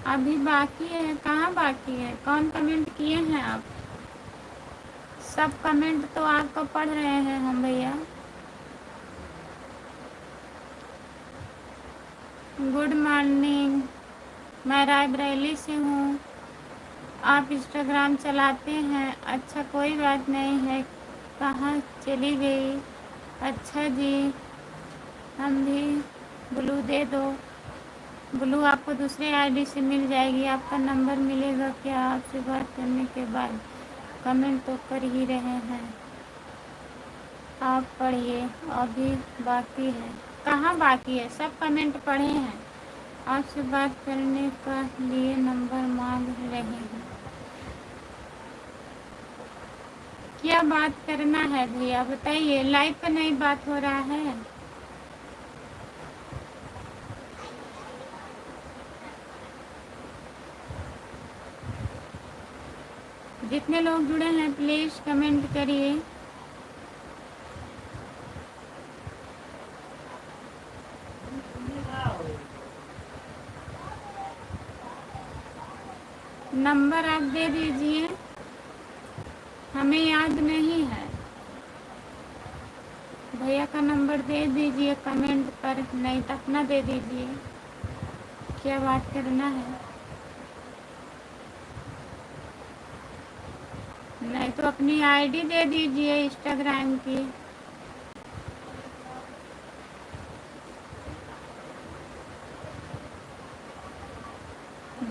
अभी बाकी है, कहाँ बाकी है? कौन कमेंट किए हैं आप? सब कमेंट तो आपको पढ़ रहे हैं हम भैया। गुड मॉर्निंग, मैं रायबरेली से हूँ। आप इंस्टाग्राम चलाते हैं? अच्छा, कोई बात नहीं है। कहाँ चली गई? अच्छा जी, हम भी ब्लू दे दो। ब्लू आपको दूसरे आईडी से मिल जाएगी। आपका नंबर मिलेगा क्या? आपसे बात करने के बाद कमेंट तो कर ही रहे हैं। आप पढ़िए, अभी बाकी है। कहाँ बाकी है? सब कमेंट पढ़े हैं। आपसे बात करने का लिए नंबर मांग रहे हैं। क्या बात करना है भैया बताइए? लाइव पर नहीं बात हो रहा है? जितने लोग जुड़े हैं प्लीज़ कमेंट करिए। नंबर आप दे दीजिए, हमें याद नहीं है। भैया का नंबर दे दीजिए कमेंट पर, नहीं तो अपना दे दीजिए। क्या बात करना है? नहीं तो अपनी आईडी दे दीजिए इंस्टाग्राम की।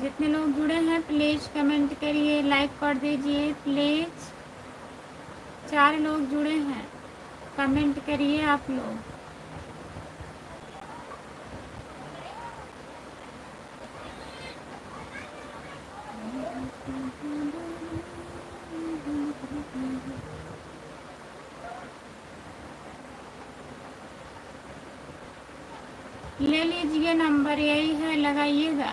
जितने लोग जुड़े हैं प्लीज़ कमेंट करिए, लाइक कर दीजिए प्लीज़। 4 लोग जुड़े हैं, कमेंट करिए आप लोग। ले लीजिए नंबर, यही है, लगाइएगा।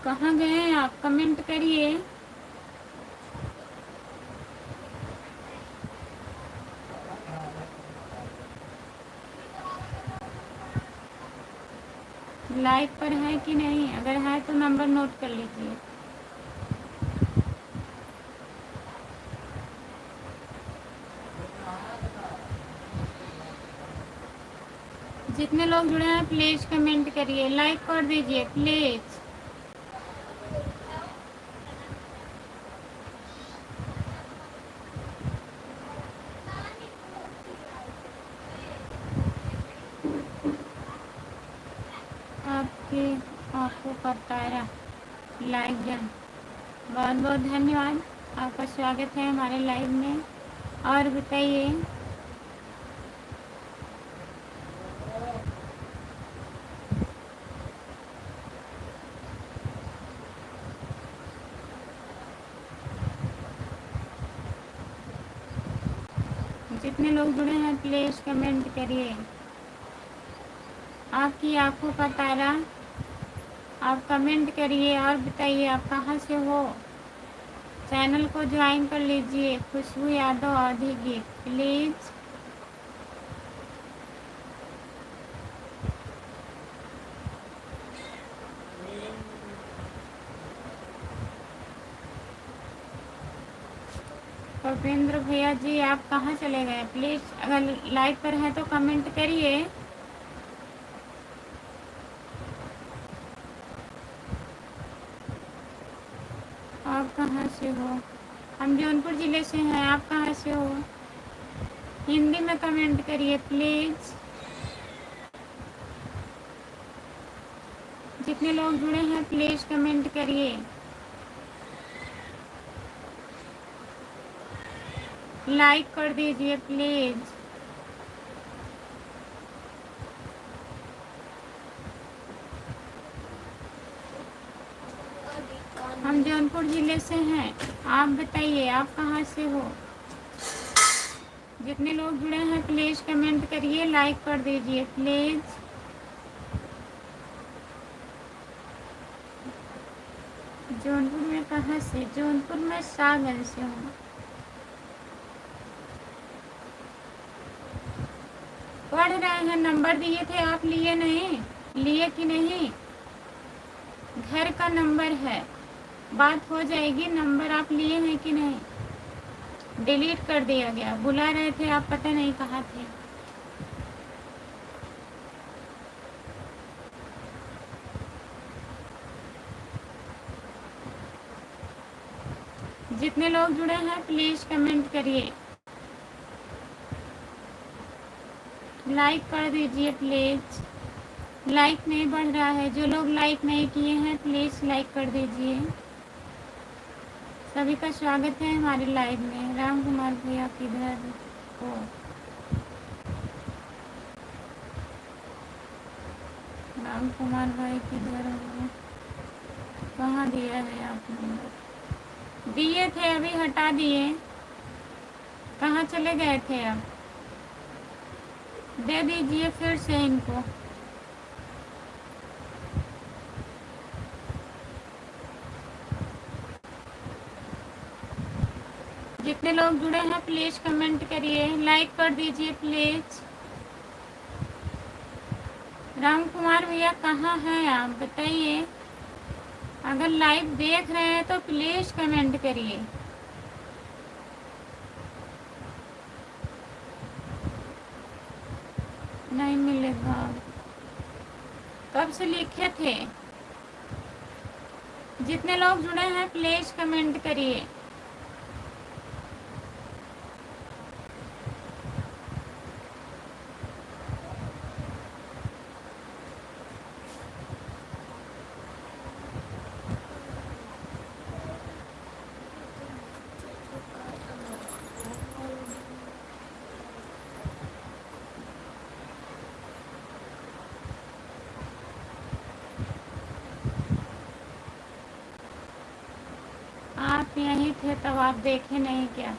कहाँ गए हैं आप? कमेंट करिए। लाइव पर है कि नहीं? अगर है तो नंबर नोट कर लीजिए। जितने लोग जुड़े हैं प्लीज़ कमेंट करिए, लाइक कर दीजिए प्लीज़। आपकी आंखों का तारा लाइक डन, बहुत बहुत धन्यवाद। आपका स्वागत है हमारे लाइव में। और बताइए, जितने लोग जुड़े हैं प्लीज़ कमेंट करिए। आपकी आंखों का तारा, आप कमेंट करिए और बताइए आप कहाँ से हो। चैनल को ज्वाइन कर लीजिए, खुशबू यादव आधी गीत प्लीज़। भूपेंद्र भैया जी, आप कहाँ चले गए? प्लीज़ अगर लाइव पर हैं तो कमेंट करिए। आप कहाँ से हो? हम जौनपुर ज़िले से हैं, आप कहाँ से हो? हिंदी में कमेंट करिए प्लीज। जितने लोग जुड़े हैं प्लीज कमेंट करिए, लाइक कर दीजिए प्लीज। हम जौनपुर जिले से हैं, आप बताइए आप कहाँ से हो। जितने लोग जुड़े हैं प्लीज कमेंट करिए, लाइक कर दीजिए प्लीज। जौनपुर में कहाँ से? जौनपुर में शाहगंज से हूँ। पढ़ रहे हैं, नंबर दिए थे आप लिए नहीं? लिए कि नहीं? घर का नंबर है, बात हो जाएगी। नंबर आप लिए हैं कि नहीं? डिलीट कर दिया गया, बुला रहे थे आप, पता नहीं कहाँ थे। जितने लोग जुड़े हैं प्लीज कमेंट करिए, लाइक कर दीजिए प्लीज। लाइक नहीं बढ़ रहा है, जो लोग लाइक नहीं किए हैं प्लीज लाइक कर दीजिए। सभी का स्वागत है हमारे लाइव में। राम कुमार भैया किधर हो? राम कुमार भाई किधर हो? कहाँ दिया है आप नंबर? दिए थे, अभी हटा दिए। कहाँ चले गए थे आप? दे दीजिए फिर से इनको। जितने लोग जुड़े हैं प्लीज कमेंट करिए, लाइक कर दीजिए प्लीज। राम कुमार भैया कहाँ हैं आप बताइए। अगर लाइव देख रहे हैं तो प्लीज कमेंट करिए। नहीं मिलेगा, कब से लिखे थे? जितने लोग जुड़े हैं प्लीज कमेंट करिए। आप यहीं थे तब आप देखे नहीं क्या?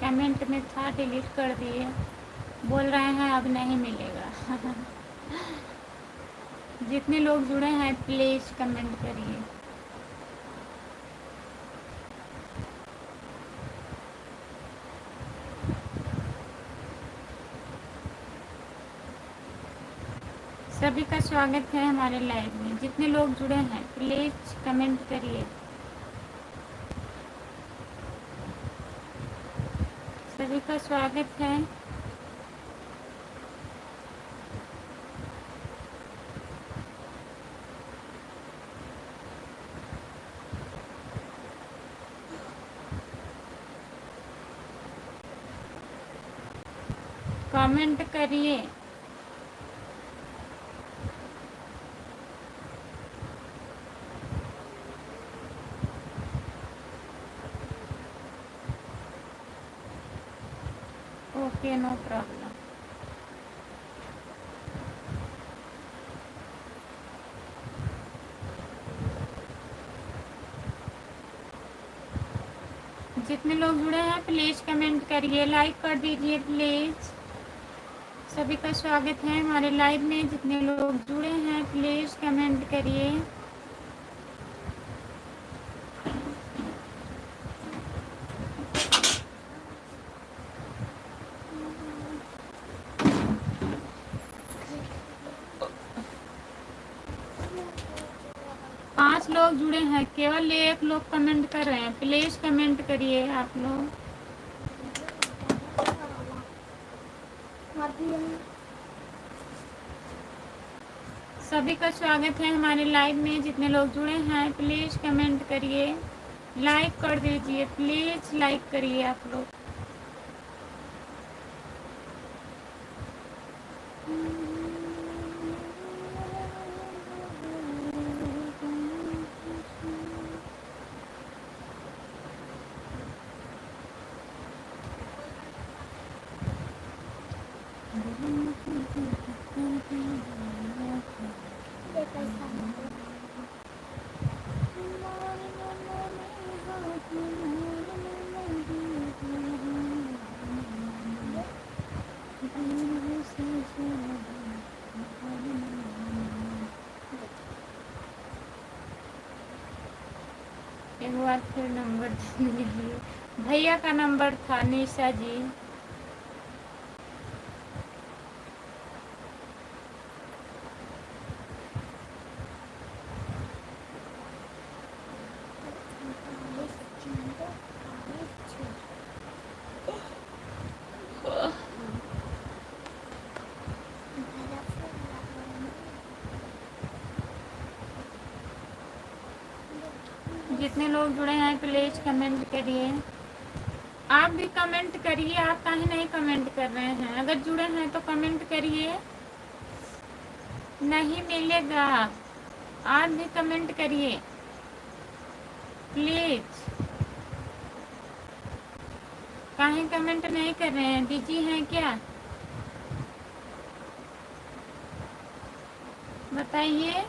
कमेंट में था, डिलीट कर दिए। बोल रहे हैं अब नहीं मिलेगा। जितने लोग जुड़े हैं प्लीज कमेंट करिए। सभी का स्वागत है हमारे लाइव में। जितने लोग जुड़े हैं प्लीज कमेंट करिए। सभी का स्वागत है। कमेंट करिए। Okay, no problem. जितने लोग जुड़े हैं प्लीज कमेंट करिए, लाइक कर दीजिए प्लीज। सभी का स्वागत है हमारे लाइव में। जितने लोग जुड़े हैं प्लीज कमेंट करिए। पांच लोग जुड़े हैं, केवल एक लोग कमेंट कर रहे हैं। प्लीज कमेंट करिए आप लोग। सभी का स्वागत है हमारे लाइव में। जितने लोग जुड़े हैं प्लीज कमेंट करिए, लाइक कर दीजिए प्लीज। लाइक करिए आप लोग। एक बार फिर नंबर देने के लिए भैया का नंबर था निशा जी। जितने लोग जुड़े हैं प्लीज कमेंट करिए। आप भी कमेंट करिए, आप काहे नहीं कमेंट कर रहे हैं? अगर जुड़े हैं तो कमेंट करिए। नहीं मिलेगा, आप भी कमेंट करिए प्लीज। काहे कमेंट नहीं कर रहे हैं? बिजी हैं क्या? बताइए।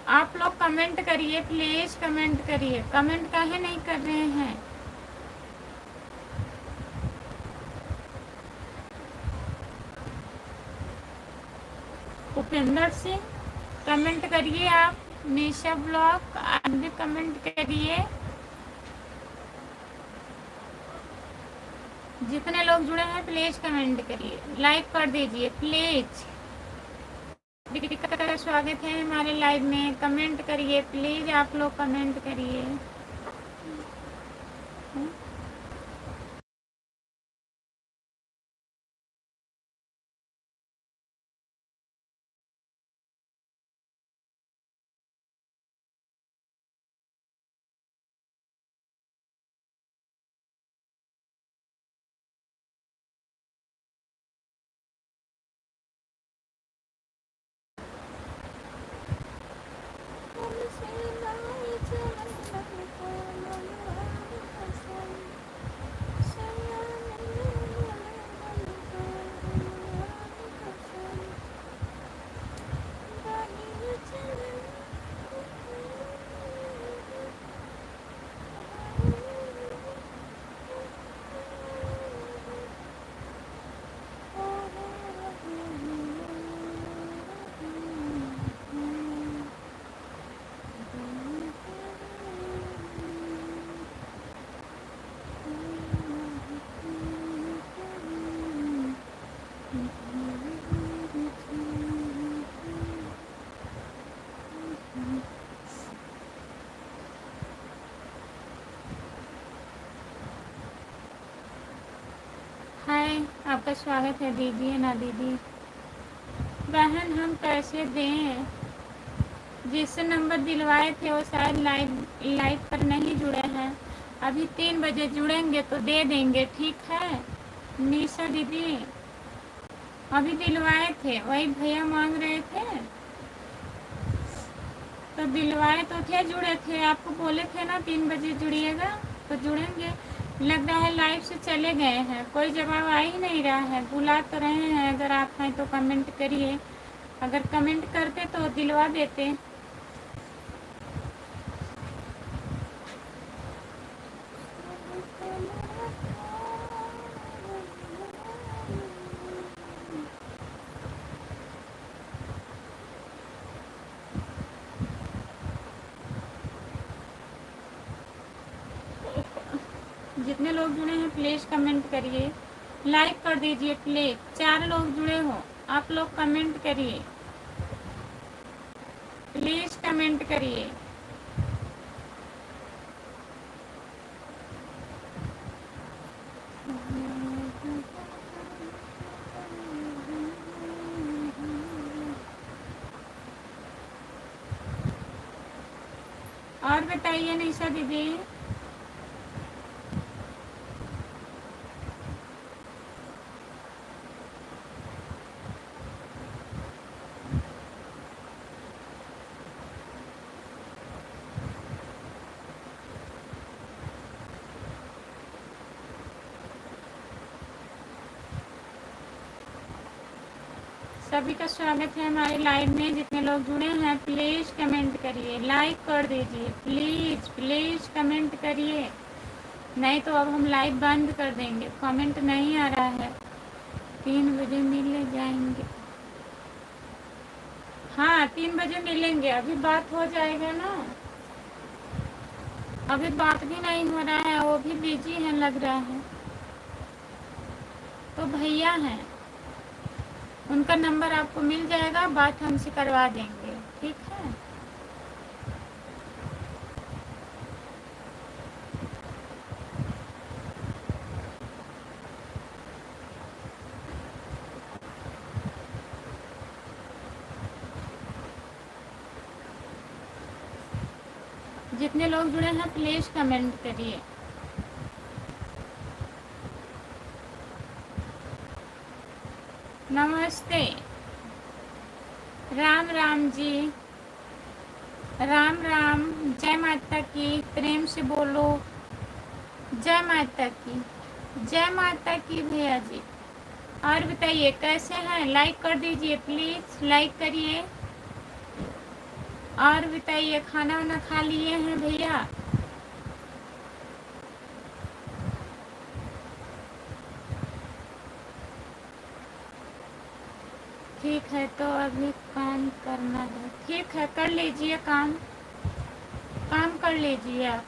आप लोग कमेंट करिए प्लीज, कमेंट करिए। कमेंट काहे नहीं कर रहे हैं? उपेंद्र सिंह कमेंट करिए आप। निशा ब्लॉक आप भी कमेंट करिए। जितने लोग जुड़े हैं प्लीज कमेंट करिए, लाइक कर दीजिए प्लीज। का स्वागत है हमारे लाइव में। कमेंट करिए प्लीज, आप लोग कमेंट करिए। हाय, आपका स्वागत है। दीजिए ना दीदी। बहन हम कैसे दें? जिससे नंबर दिलवाए थे वो शायद लाइव पर नहीं जुड़े हैं। अभी 3 बजे जुड़ेंगे तो दे देंगे, ठीक है? निशा दीदी अभी दिलवाए थे, वही भैया मांग रहे थे तो दिलवाए तो थे, जुड़े थे। आपको बोले थे ना 3 बजे जुड़िएगा तो जुड़ेंगे। लग रहा है लाइव से चले गए हैं, कोई जवाब आ ही नहीं रहा है। बुला तो रहे हैं, अगर आप हैं तो कमेंट करिए। अगर कमेंट करते तो दिलवा देते। जितने लोग जुड़े हैं प्लीज कमेंट करिए, लाइक कर दीजिए प्लीज। 4 लोग जुड़े हो, आप लोग कमेंट करिए प्लीज, कमेंट करिए। और बताइए निशा दीदी। सभी का स्वागत है हमारे लाइव में। जितने लोग जुड़े हैं प्लीज़ कमेंट करिए, लाइक कर दीजिए, प्लीज़ प्लीज़ कमेंट करिए, नहीं तो अब हम लाइव बंद कर देंगे। कमेंट नहीं आ रहा है। 3 बजे मिल जाएंगे। हाँ 3 बजे मिलेंगे। अभी बात हो जाएगा ना, अभी बात भी नहीं हो रहा है, वो भी बिजी है लग रहा है। तो भैया हैं, उनका नंबर आपको मिल जाएगा, बात हमसे करवा देंगे, ठीक है। जितने लोग जुड़े हैं प्लीज़ कमेंट करिए। नमस्ते। राम राम जी, राम राम। जय माता की, प्रेम से बोलो जय माता की, जय माता की भैया जी। और बताइए कैसे हैं, लाइक कर दीजिए प्लीज़, लाइक करिए। और बताइए खाना वाना खा लिए हैं भैया? ठीक है, तो अभी काम करना है। ठीक है, कर लीजिए काम, काम कर लीजिए आप।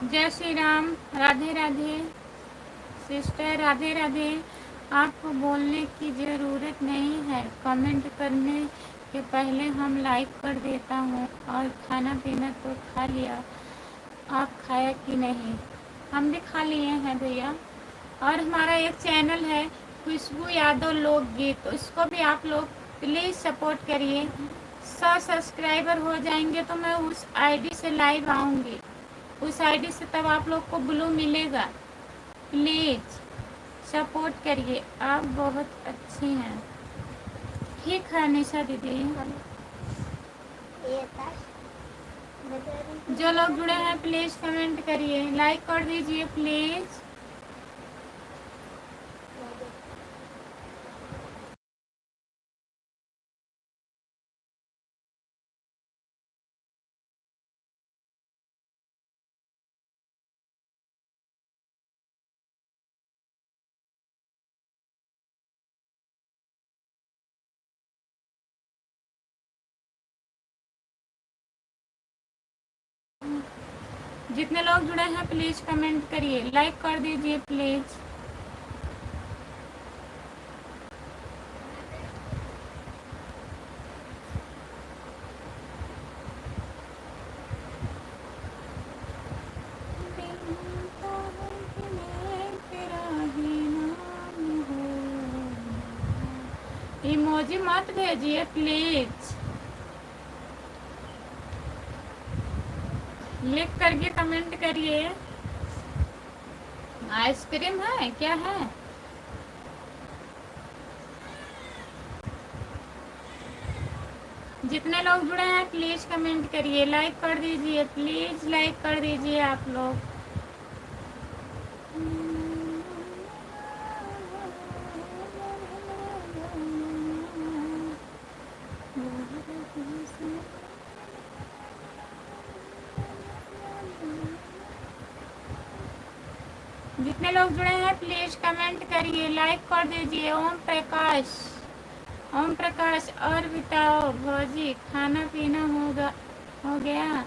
जय श्री राम, राधे राधे सिस्टर, राधे राधे। आपको बोलने की ज़रूरत नहीं है, कमेंट करने के पहले हम लाइक कर देता हूँ। और खाना पीना तो खा लिया, आप खाया कि नहीं? हम भी खा लिए हैं भैया। और हमारा एक चैनल है खुशबू यादव लोकगीत, उसको भी आप लोग प्लीज़ सपोर्ट करिए। 100 सब्सक्राइबर हो जाएंगे तो मैं उस आईडी से लाइव आऊँगी, उस आईडी से तब आप लोग को ब्लू मिलेगा। प्लीज़ सपोर्ट करिए, आप बहुत अच्छी हैं। ठीक है निशा दीदी। जो लोग जुड़े हैं प्लीज़ कमेंट करिए, लाइक कर दीजिए प्लीज़। जितने लोग जुड़े हैं प्लीज़ कमेंट करिए, लाइक कर दीजिए प्लीज़। इमोजी मत भेजिए प्लीज़, लिख करके कमेंट करिए। आइसक्रीम है क्या है? जितने लोग जुड़े हैं प्लीज़ कमेंट करिए, लाइक कर दीजिए प्लीज़, लाइक कर दीजिए आप लोग। जितने लोग जुड़े हैं प्लीज़ कमेंट करिए, लाइक कर दीजिए। ओम प्रकाश और बताओ भौजी खाना पीना हो गया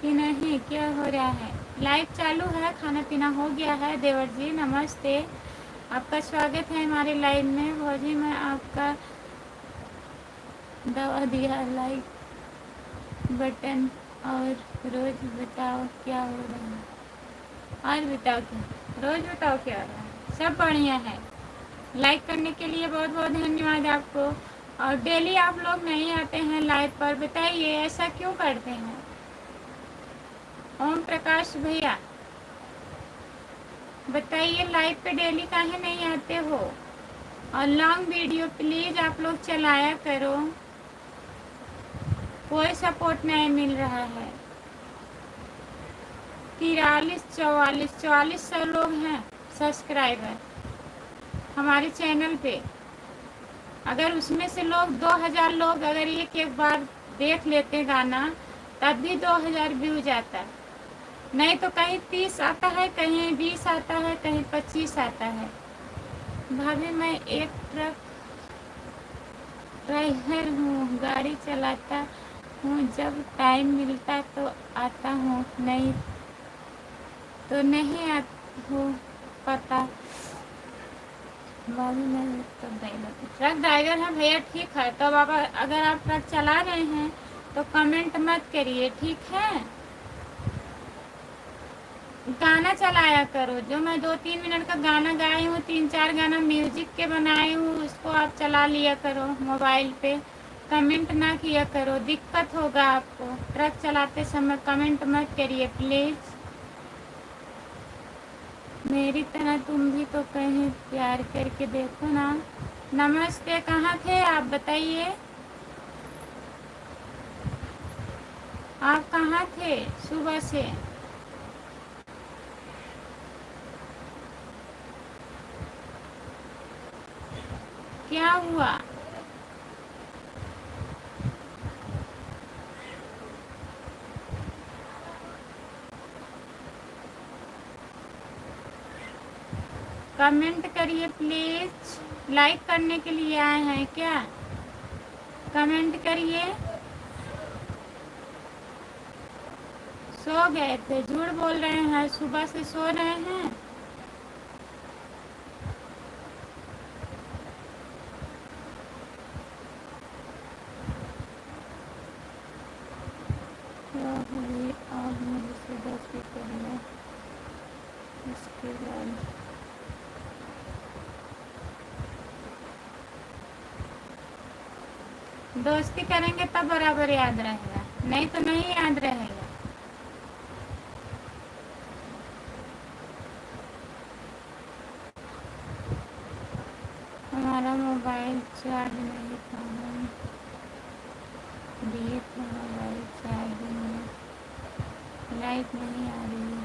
कि नहीं, क्या हो रहा है? लाइव चालू है, खाना पीना हो गया है। देवर जी नमस्ते, आपका स्वागत है हमारे लाइव में। भौजी मैं आपका दवा दिया लाइक बटन, और रोज बताओ क्या हो रहा है। आज बताओ क्या, रोज बताओ क्या हो रहा है। सब बढ़िया है। लाइक करने के लिए बहुत बहुत धन्यवाद आपको। और डेली आप लोग नहीं आते हैं लाइव पर, बताइए ऐसा क्यों करते हैं? ओम प्रकाश भैया बताइए, लाइव पे डेली काहे नहीं आते हो? और लॉन्ग वीडियो प्लीज आप लोग चलाया करो, कोई सपोर्ट नहीं मिल रहा है। 44 लोग हैं सब्सक्राइबर हमारे चैनल पे। अगर उसमें से लोग 2000 लोग अगर एक बार देख लेते गाना, तब भी 2000 व्यूज आता है। नहीं तो कहीं 30 आता है, कहीं 20 आता है, कहीं 25 आता है। भाभी मैं एक ट्रक ड्राइवर हूँ, गाड़ी चलाता हूँ, जब टाइम मिलता तो आता हूँ, नहीं तो नहीं हो पता। भाभी मैं ट्रक ड्राइवर है भैया, ठीक है। तो अब अगर आप ट्रक चला रहे हैं तो कमेंट मत करिए, ठीक है? गाना चलाया करो, जो मैं 2-3 मिनट का गाना गाई हूँ, 3-4 गाना म्यूजिक के बनाई हूँ, उसको आप चला लिया करो मोबाइल पे। कमेंट ना किया करो, दिक्कत होगा आपको। ट्रक चलाते समय कमेंट मत करिए प्लीज। मेरी तरह तुम भी तो कहीं प्यार करके देखो ना। नमस्ते, कहाँ थे आप बताइए? आप कहाँ थे सुबह से? क्या हुआ? कमेंट करिए प्लीज। लाइक करने के लिए आए हैं क्या? कमेंट करिए। सो गए थे? झूठ बोल रहे हैं, सुबह से सो रहे हैं। आप मुझसे दोस्ती कर लो, इसके बाद दोस्ती करेंगे तब बराबर याद रहेगा, नहीं तो नहीं याद रहेगा। हमारा मोबाइल चार्ज नहीं था, हम दिए थे मोबाइल चार्ज में, लाइट नहीं आ रही है।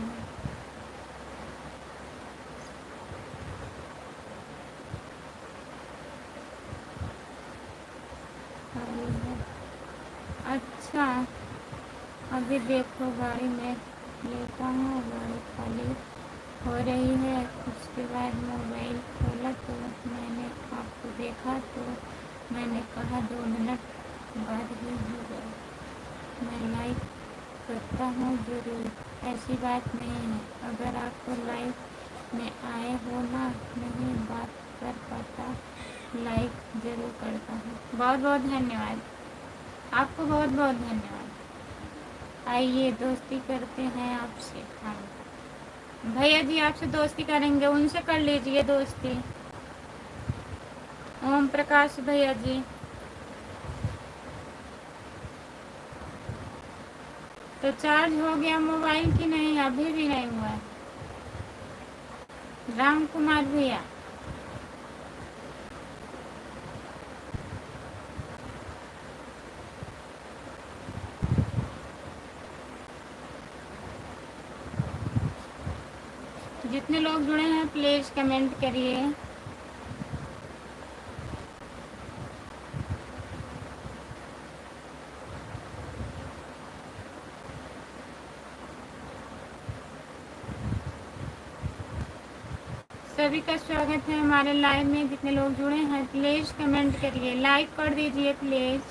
अच्छा, अभी देखो गाड़ी में लेता हूँ, गाड़ी खाली हो रही है। उसके बाद मोबाइल खोला तो मैंने आपको देखा, तो मैंने कहा 2 मिनट बाद ही होगा। मैं लाइक करता हूँ ज़रूर, ऐसी बात नहीं है। अगर आपको लाइक में आए हो ना, नहीं बात कर पाता, लाइक ज़रूर करता हूँ। बहुत बहुत धन्यवाद आपको, बहुत बहुत धन्यवाद। आइए दोस्ती करते हैं आपसे। हाँ भैया जी, आपसे दोस्ती करेंगे, उनसे कर लीजिए दोस्ती। ओम प्रकाश भैया जी, तो चार्ज हो गया मोबाइल की नहीं? अभी भी नहीं हुआ है। राम कुमार भैया, जितने लोग जुड़े हैं प्लीज कमेंट करिए। सभी का स्वागत है हमारे लाइव में। जितने लोग जुड़े हैं प्लीज कमेंट करिए, लाइक कर दीजिए प्लीज।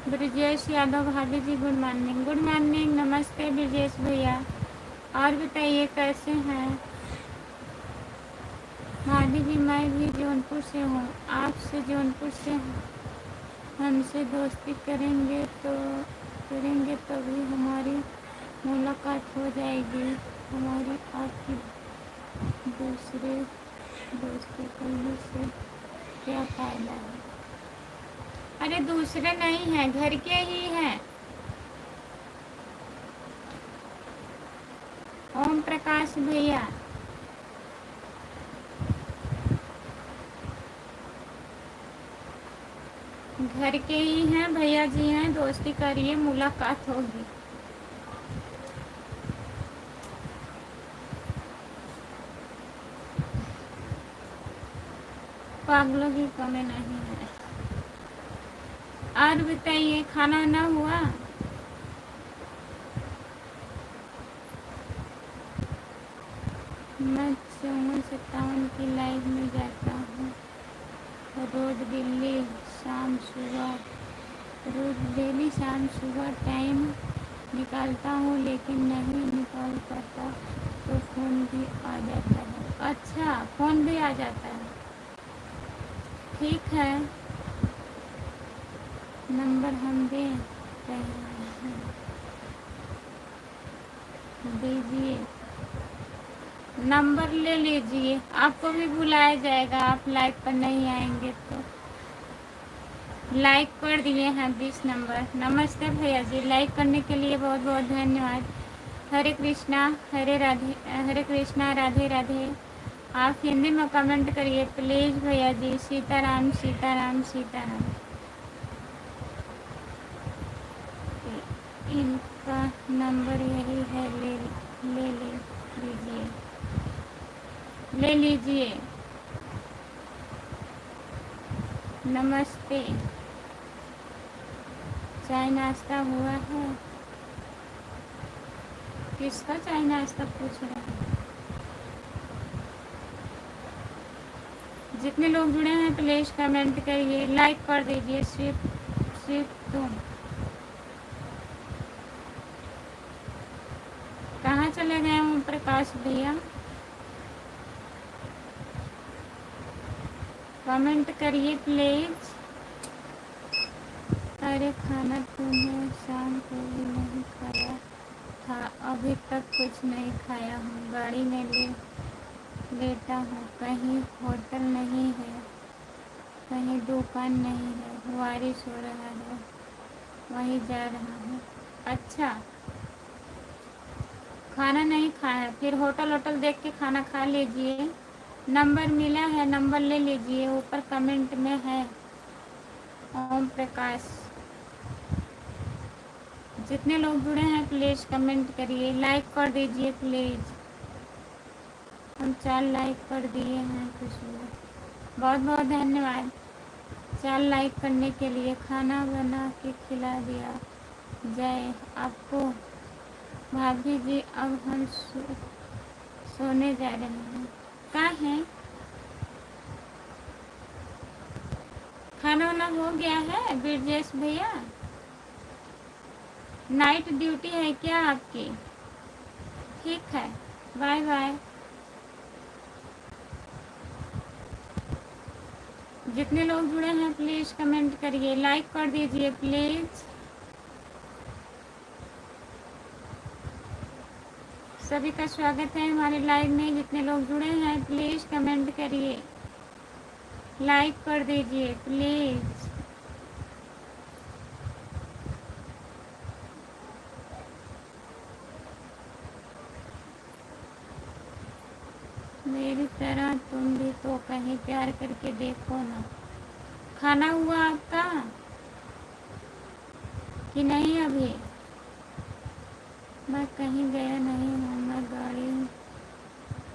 ब्रिजेश यादव भाभी जी, गुड मॉर्निंग। गुड मॉर्निंग, नमस्ते ब्रिजेश भैया। और बताइए कैसे हैं? भाभी जी मैं भी जौनपुर से हूँ, आपसे जौनपुर से हमसे दोस्ती करेंगे तभी हमारी मुलाकात हो जाएगी। हमारी आपकी दूसरे दोस्ती करने से क्या फ़ायदा है? अरे दूसरे नहीं हैं, घर के ही हैं। ओम प्रकाश भैया, घर के ही हैं, भैया जी हैं, दोस्ती करिए, मुलाकात होगी। पागलों की कमी नहीं है। और बताइए, खाना ना हुआ? मैं 54-57 की लाइव में जाता हूँ रोज दिल्ली, शाम सुबह रोज डेली शाम सुबह टाइम निकालता हूँ, लेकिन नहीं निकाल पाता तो फ़ोन भी आ जाता है। अच्छा, फ़ोन भी आ जाता है। ठीक है, नंबर हम दे रहे हैं, दीजिए। नंबर ले लीजिए, आपको भी बुलाया जाएगा। आप लाइव पर नहीं आएंगे तो। लाइक कर दिए हैं 20 नंबर। नमस्ते भैया जी, लाइक करने के लिए बहुत बहुत धन्यवाद। हरे कृष्णा, हरे कृष्णा, राधे राधे। आप हिंदी में कमेंट करिए प्लीज़ भैया जी। सीताराम सीताराम सीताराम। इनका नंबर यही है, ले लीजिए, ले लीजिए। नमस्ते। चाय नाश्ता हुआ है? किसका चाय नाश्ता पूछ रहे हैं? जितने लोग जुड़े हैं प्लीज़ कमेंट करिए, लाइक कर दीजिए। सिर्फ तुम कहाँ चले गए ओम प्रकाश भैया? कमेंट करिए प्लीज़। अरे खाना तुमने शाम को भी नहीं खाया था? अभी तक कुछ नहीं खाया हूँ, गाड़ी में लेटा हूँ। कहीं होटल नहीं है, कहीं दुकान नहीं है, बारिश हो रहा है, वहीं जा रहा हूँ। अच्छा, खाना नहीं खाया, फिर होटल देख के खाना खा लीजिए। नंबर मिला है, नंबर ले लीजिए, ऊपर कमेंट में है ओम प्रकाश। जितने लोग जुड़े हैं प्लीज़ कमेंट करिए, लाइक कर दीजिए प्लीज़। हम 4 लाइक कर दिए हैं खुशबू, बहुत बहुत धन्यवाद 4 लाइक करने के लिए। खाना बना के खिला दिया जाए आपको भाभी जी? अब हम सोने जा रहे हैं। कहाँ हैं? खाना वाना हो गया है ब्रजेश भैया? नाइट ड्यूटी है क्या आपकी? ठीक है, बाय बाय। जितने लोग जुड़े हैं प्लीज़ कमेंट करिए, लाइक कर दीजिए प्लीज़। सभी का स्वागत है हमारे लाइव में। जितने लोग जुड़े हैं प्लीज़ कमेंट करिए, लाइक कर दीजिए प्लीज़। मेरी तरह तुम भी तो कहीं प्यार करके देखो ना। खाना हुआ आपका कि नहीं? अभी मैं कहीं गया नहीं हूँ, मैं गाड़ी में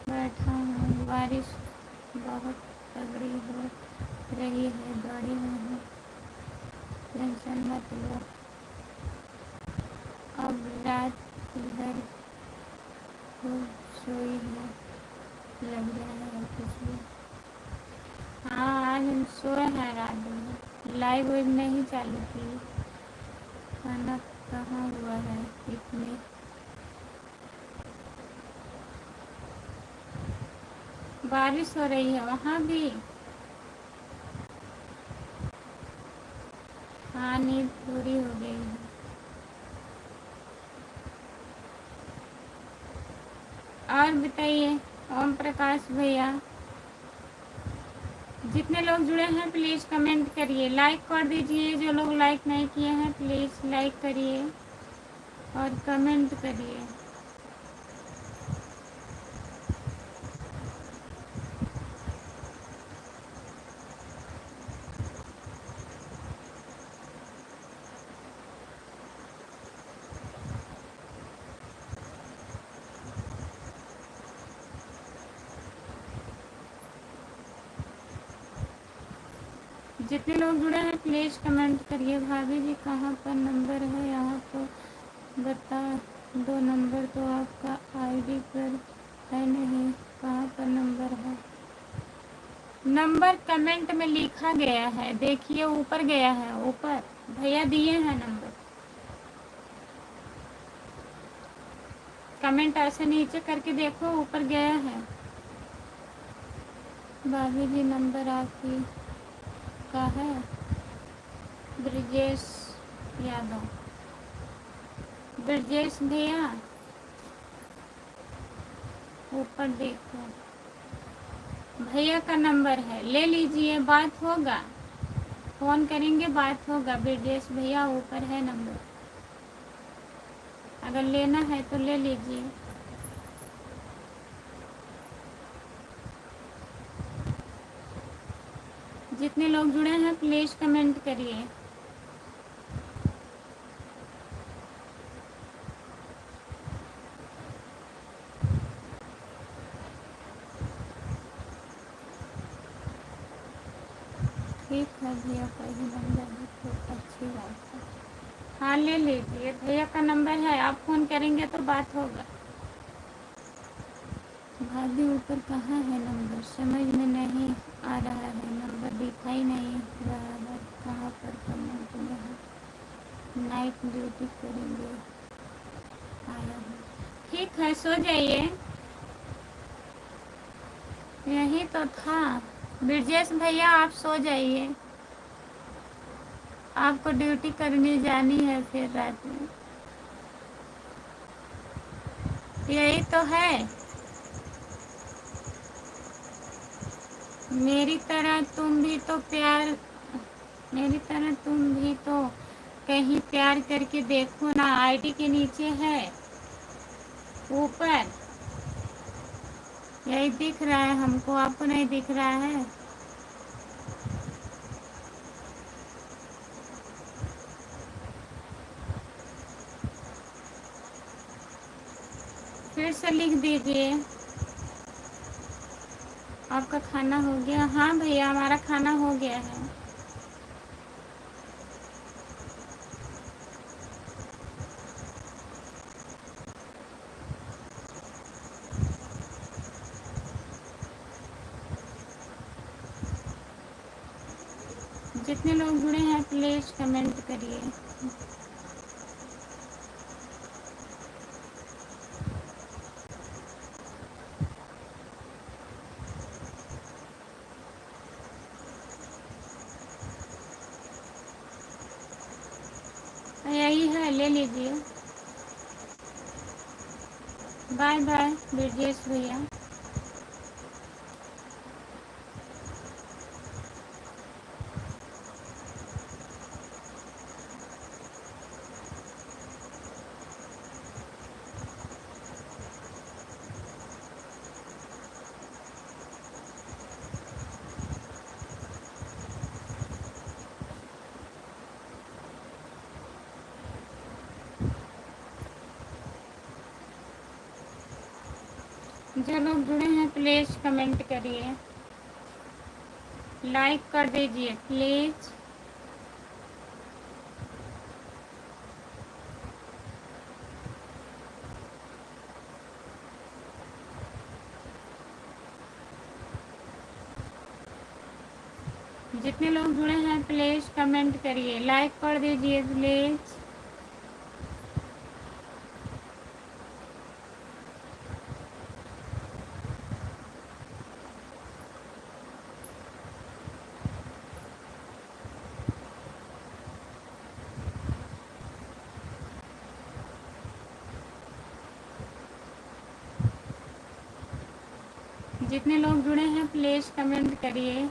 बैठा हूँ। बारिश बहुत तगड़ी हो रही है, गाड़ी में हूँ, टेंशन मत लो। अब रात इधर खूब सोई है, लग रहा है कुछ भी। हाँ, आज हम सोए हैं रात में, लाइव वेब नहीं चालू की। खाना कहाँ हुआ है इतने? बारिश हो रही है वहाँ भी? हाँ, नींद पूरी हो गई है। और बताइए ओम प्रकाश भैया, जितने लोग जुड़े हैं प्लीज़ कमेंट करिए, लाइक कर दीजिए। जो लोग लाइक नहीं किए हैं प्लीज़ लाइक करिए और कमेंट करिए। जितने लोग जुड़े हैं प्लीज़ कमेंट करिए। भाभी जी कहाँ पर नंबर है, यहाँ तो बता दो नंबर, तो आपका आईडी पर है नहीं, कहाँ पर नंबर है? नंबर कमेंट में लिखा गया है, देखिए ऊपर गया है, ऊपर भैया दिए हैं नंबर। कमेंट ऐसे नीचे करके देखो, ऊपर गया है। भाभी जी नंबर आप ही का है, ब्रजेश यादव। ब्रजेश भैया ऊपर देखो, भैया का नंबर है, ले लीजिए, बात होगा, फ़ोन करेंगे बात होगा। ब्रजेश भैया ऊपर है नंबर, अगर लेना है तो ले लीजिए। जितने लोग जुड़े हैं प्लीज़ कमेंट करिए। ठीक है भैया का ही नंबर है तो अच्छी बात है। हाँ ले लीजिए, भैया का नंबर है, आप फ़ोन करेंगे तो बात होगा। भाभी ऊपर कहाँ है नंबर, समझ में नहीं आ रहा है, नंबर दिखाई नहीं रहा है, कहाँ पर कमेंट में है। नाइट ड्यूटी करेंगे आया हूँ। ठीक है सो जाइए, यही तो था। ब्रजेश भैया आप सो जाइए, आपको ड्यूटी करने जानी है फिर रात में, यही तो है। मेरी तरह तुम भी तो प्यार मेरी तरह तुम भी तो कहीं प्यार करके देखो ना, आईडी के नीचे है ऊपर, यही दिख रहा है हमको, आपको नहीं दिख रहा है? फिर से लिख दीजिए। आपका खाना हो गया? हाँ भैया हमारा खाना हो गया है। जितने लोग जुड़े हैं प्लीज़ कमेंट करिए। यही है, ले लीजिए। बाय बाय ब्रजेश भैया। जो लोग जुड़े हैं प्लीज़ कमेंट करिए, लाइक कर दीजिए प्लीज़। जितने लोग जुड़े हैं प्लीज़ कमेंट करिए, लाइक कर दीजिए प्लीज़। जितने लोग जुड़े हैं प्लीज़ कमेंट करिए।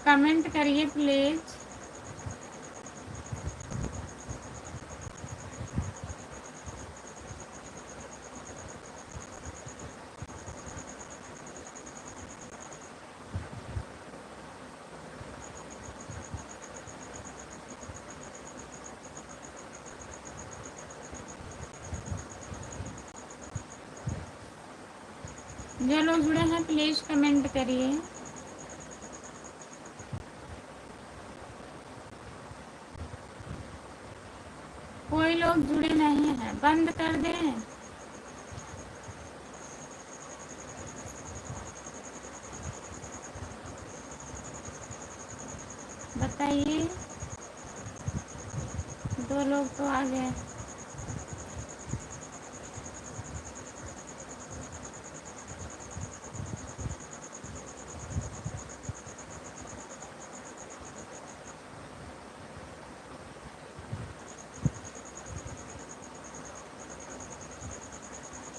कमेंट करिए प्लीज़। जो लोग जुड़े हैं प्लीज़ कमेंट करिए। कोई लोग जुड़े नहीं हैं, बंद कर दें? बताइए। 2 लोग तो आ गए।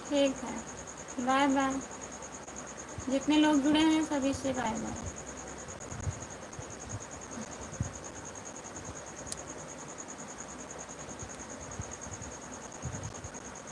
ठीक है, बाय बाय। जितने लोग जुड़े हैं सभी से बाय बाय।